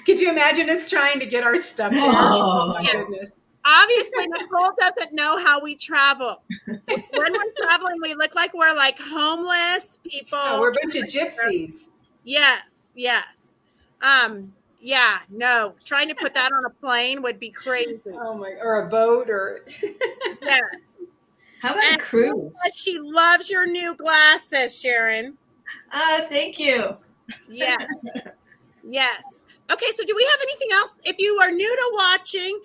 Could you imagine us trying to get our stuff there? Oh my goodness. Obviously, Nicole doesn't know how we travel. When we're traveling, we look like we're like homeless people. Oh, we're a bunch of gypsies. Yes. Yeah, no. Trying to put that on a plane would be crazy. Oh my, or a boat or. Yes. How about a cruise? She loves your new glasses, Sharon. Thank you. Yes. Okay, so do we have anything else? If you are new to watching,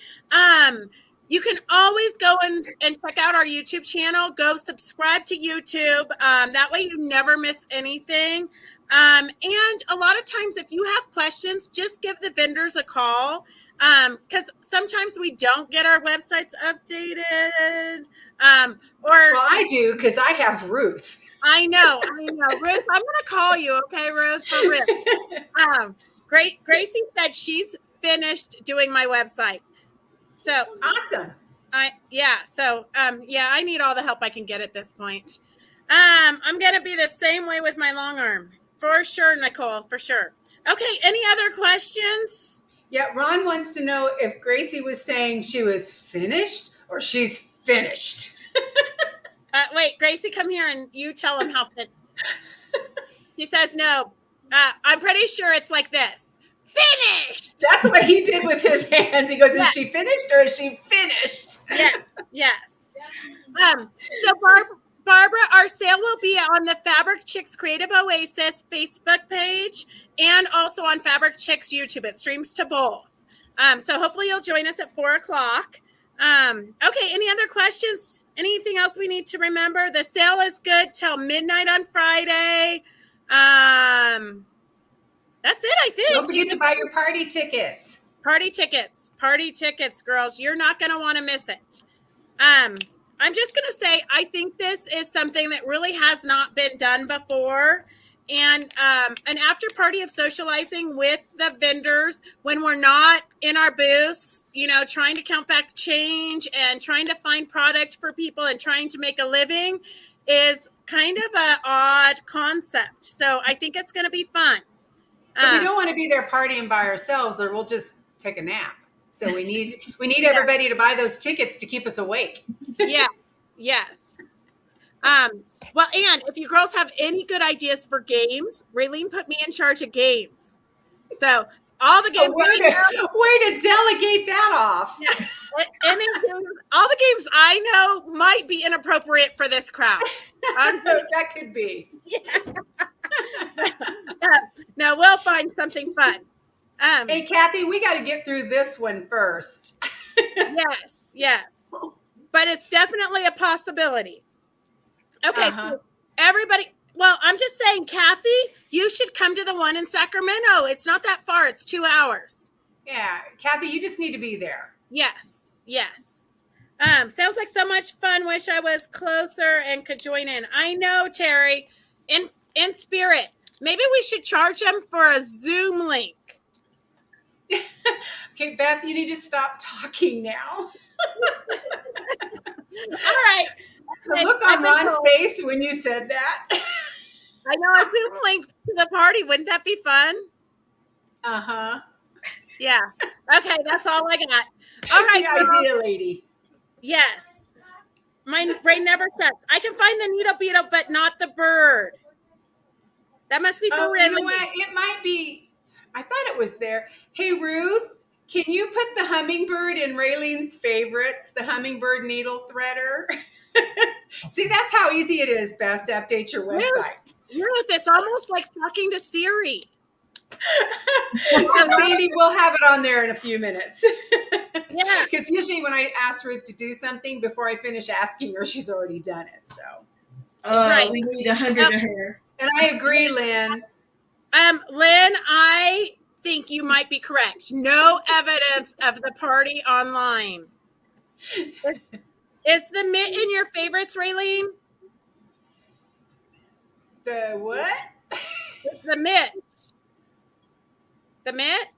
you can always go and check out our YouTube channel. Go subscribe to YouTube. That way you never miss anything. And a lot of times if you have questions, just give the vendors a call, because sometimes we don't get our websites updated. Well, I do, because I have Ruth. I know. Ruth, I'm going to call you, okay, Ruth, for real. Gracie said she's finished doing my website. So Awesome. I need all the help I can get at this point. I'm going to be the same way with my long arm. For sure, Nicole, for sure. Okay, any other questions? Yeah, Ron wants to know if Gracie was saying she was finished or she's finished. Wait, Gracie, come here and you tell him how fit. She says no. I'm pretty sure it's like this. Finished! That's what he did with his hands. He goes, is she finished or is she finished? Yes. So Barbara, our sale will be on the Fabric Chicks Creative Oasis Facebook page and also on Fabric Chicks YouTube. It streams to both. So hopefully you'll join us at 4:00. Okay, any other questions? Anything else we need to remember? The sale is good till midnight on Friday. That's it, I think. Don't forget to buy your party tickets. Party tickets, girls. You're not going to want to miss it. I'm just going to say, I think this is something that really has not been done before. And an after party of socializing with the vendors when we're not in our booths, trying to count back change and trying to find product for people and trying to make a living is kind of an odd concept. So I think it's going to be fun. But we don't want to be there partying by ourselves or we'll just take a nap. So we need everybody to buy those tickets to keep us awake. Yes. Well, and if you girls have any good ideas for games, Raylene put me in charge of games. So all the games. Way to delegate that off. All the games I know might be inappropriate for this crowd. That could be. No, we'll find something fun. Hey, Kathy, we got to get through this one first. Yes. But it's definitely a possibility. Okay, So everybody, well, I'm just saying, Kathy, you should come to the one in Sacramento. It's not that far. It's 2 hours. Yeah, Kathy, you just need to be there. Yes. Sounds like so much fun. Wish I was closer and could join in. I know, Terry, in spirit. Maybe we should charge them for a Zoom link. Okay, Beth, you need to stop talking now. All right. The look on Ron's face when you said that. I know, a Zoom link to the party. Wouldn't that be fun? Uh-huh. Yeah. Okay, that's all I got. All right. The idea, lady. Yes. My brain never shuts. I can find the needle beetle, but not the bird. That must be for You know what? It might be. I thought it was there. Hey, Ruth, can you put the hummingbird in Raylene's favorites, the hummingbird needle threader? See, that's how easy it is, Beth, to update your website. Ruth, it's almost like talking to Siri. So, Sandy, we'll have it on there in a few minutes. Yeah. Because usually when I ask Ruth to do something, before I finish asking her, she's already done it. So, right. We need 100 of her. And I agree, Lynn. Lynn, I think you might be correct. No evidence of the party online. Is the mitt in your favorites, Raylene? The what? It's the mitt. The mitt?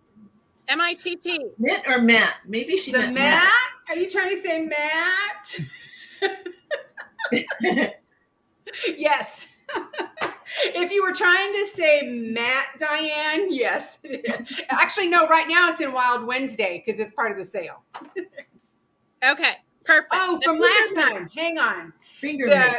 M-I-T-T. Mitt or Matt? Maybe she meant Matt? Are you trying to say Matt? Yes. If you were trying to say Matt, Diane, yes. Actually, no, right now it's in Wild Wednesday because it's part of the sale. Okay, perfect. Oh, from last time. Hang on. Finger The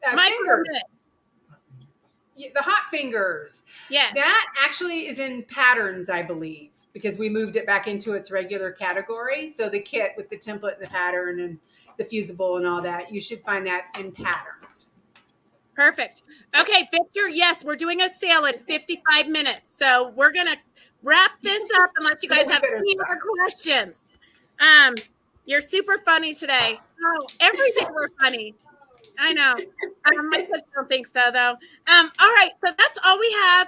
fingers. Mitt. The hot fingers. Yeah. That actually is in patterns, I believe, because we moved it back into its regular category. So the kit with the template and the pattern and the fusible and all that, you should find that in patterns. Perfect. Okay, Victor, yes, we're doing a sale in 55 minutes. So we're going to wrap this up unless you guys have any other questions. You're super funny today. Oh, every day we're funny. I know. My kids don't think so, though. All right, so that's all we have.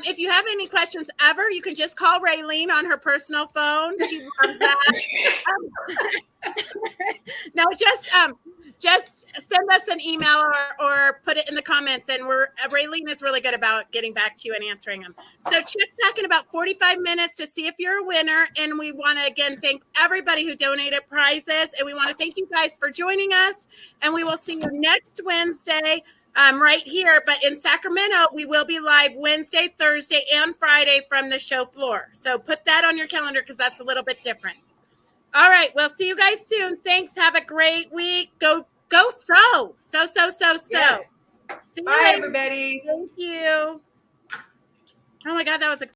If you have any questions ever, you can just call Raylene on her personal phone. She loves that. No, just send us an email or put it in the comments. And Raylene is really good about getting back to you and answering them. So check back in about 45 minutes to see if you're a winner. And we want to, again, thank everybody who donated prizes. And we want to thank you guys for joining us. And we will see you next Wednesday right here. But in Sacramento, we will be live Wednesday, Thursday, and Friday from the show floor. So put that on your calendar because that's a little bit different. All right. We'll see you guys soon. Thanks. Have a great week. Go sew. Sew. Yes. See you Bye, later. everybody. Thank you. Oh my God, that was exciting.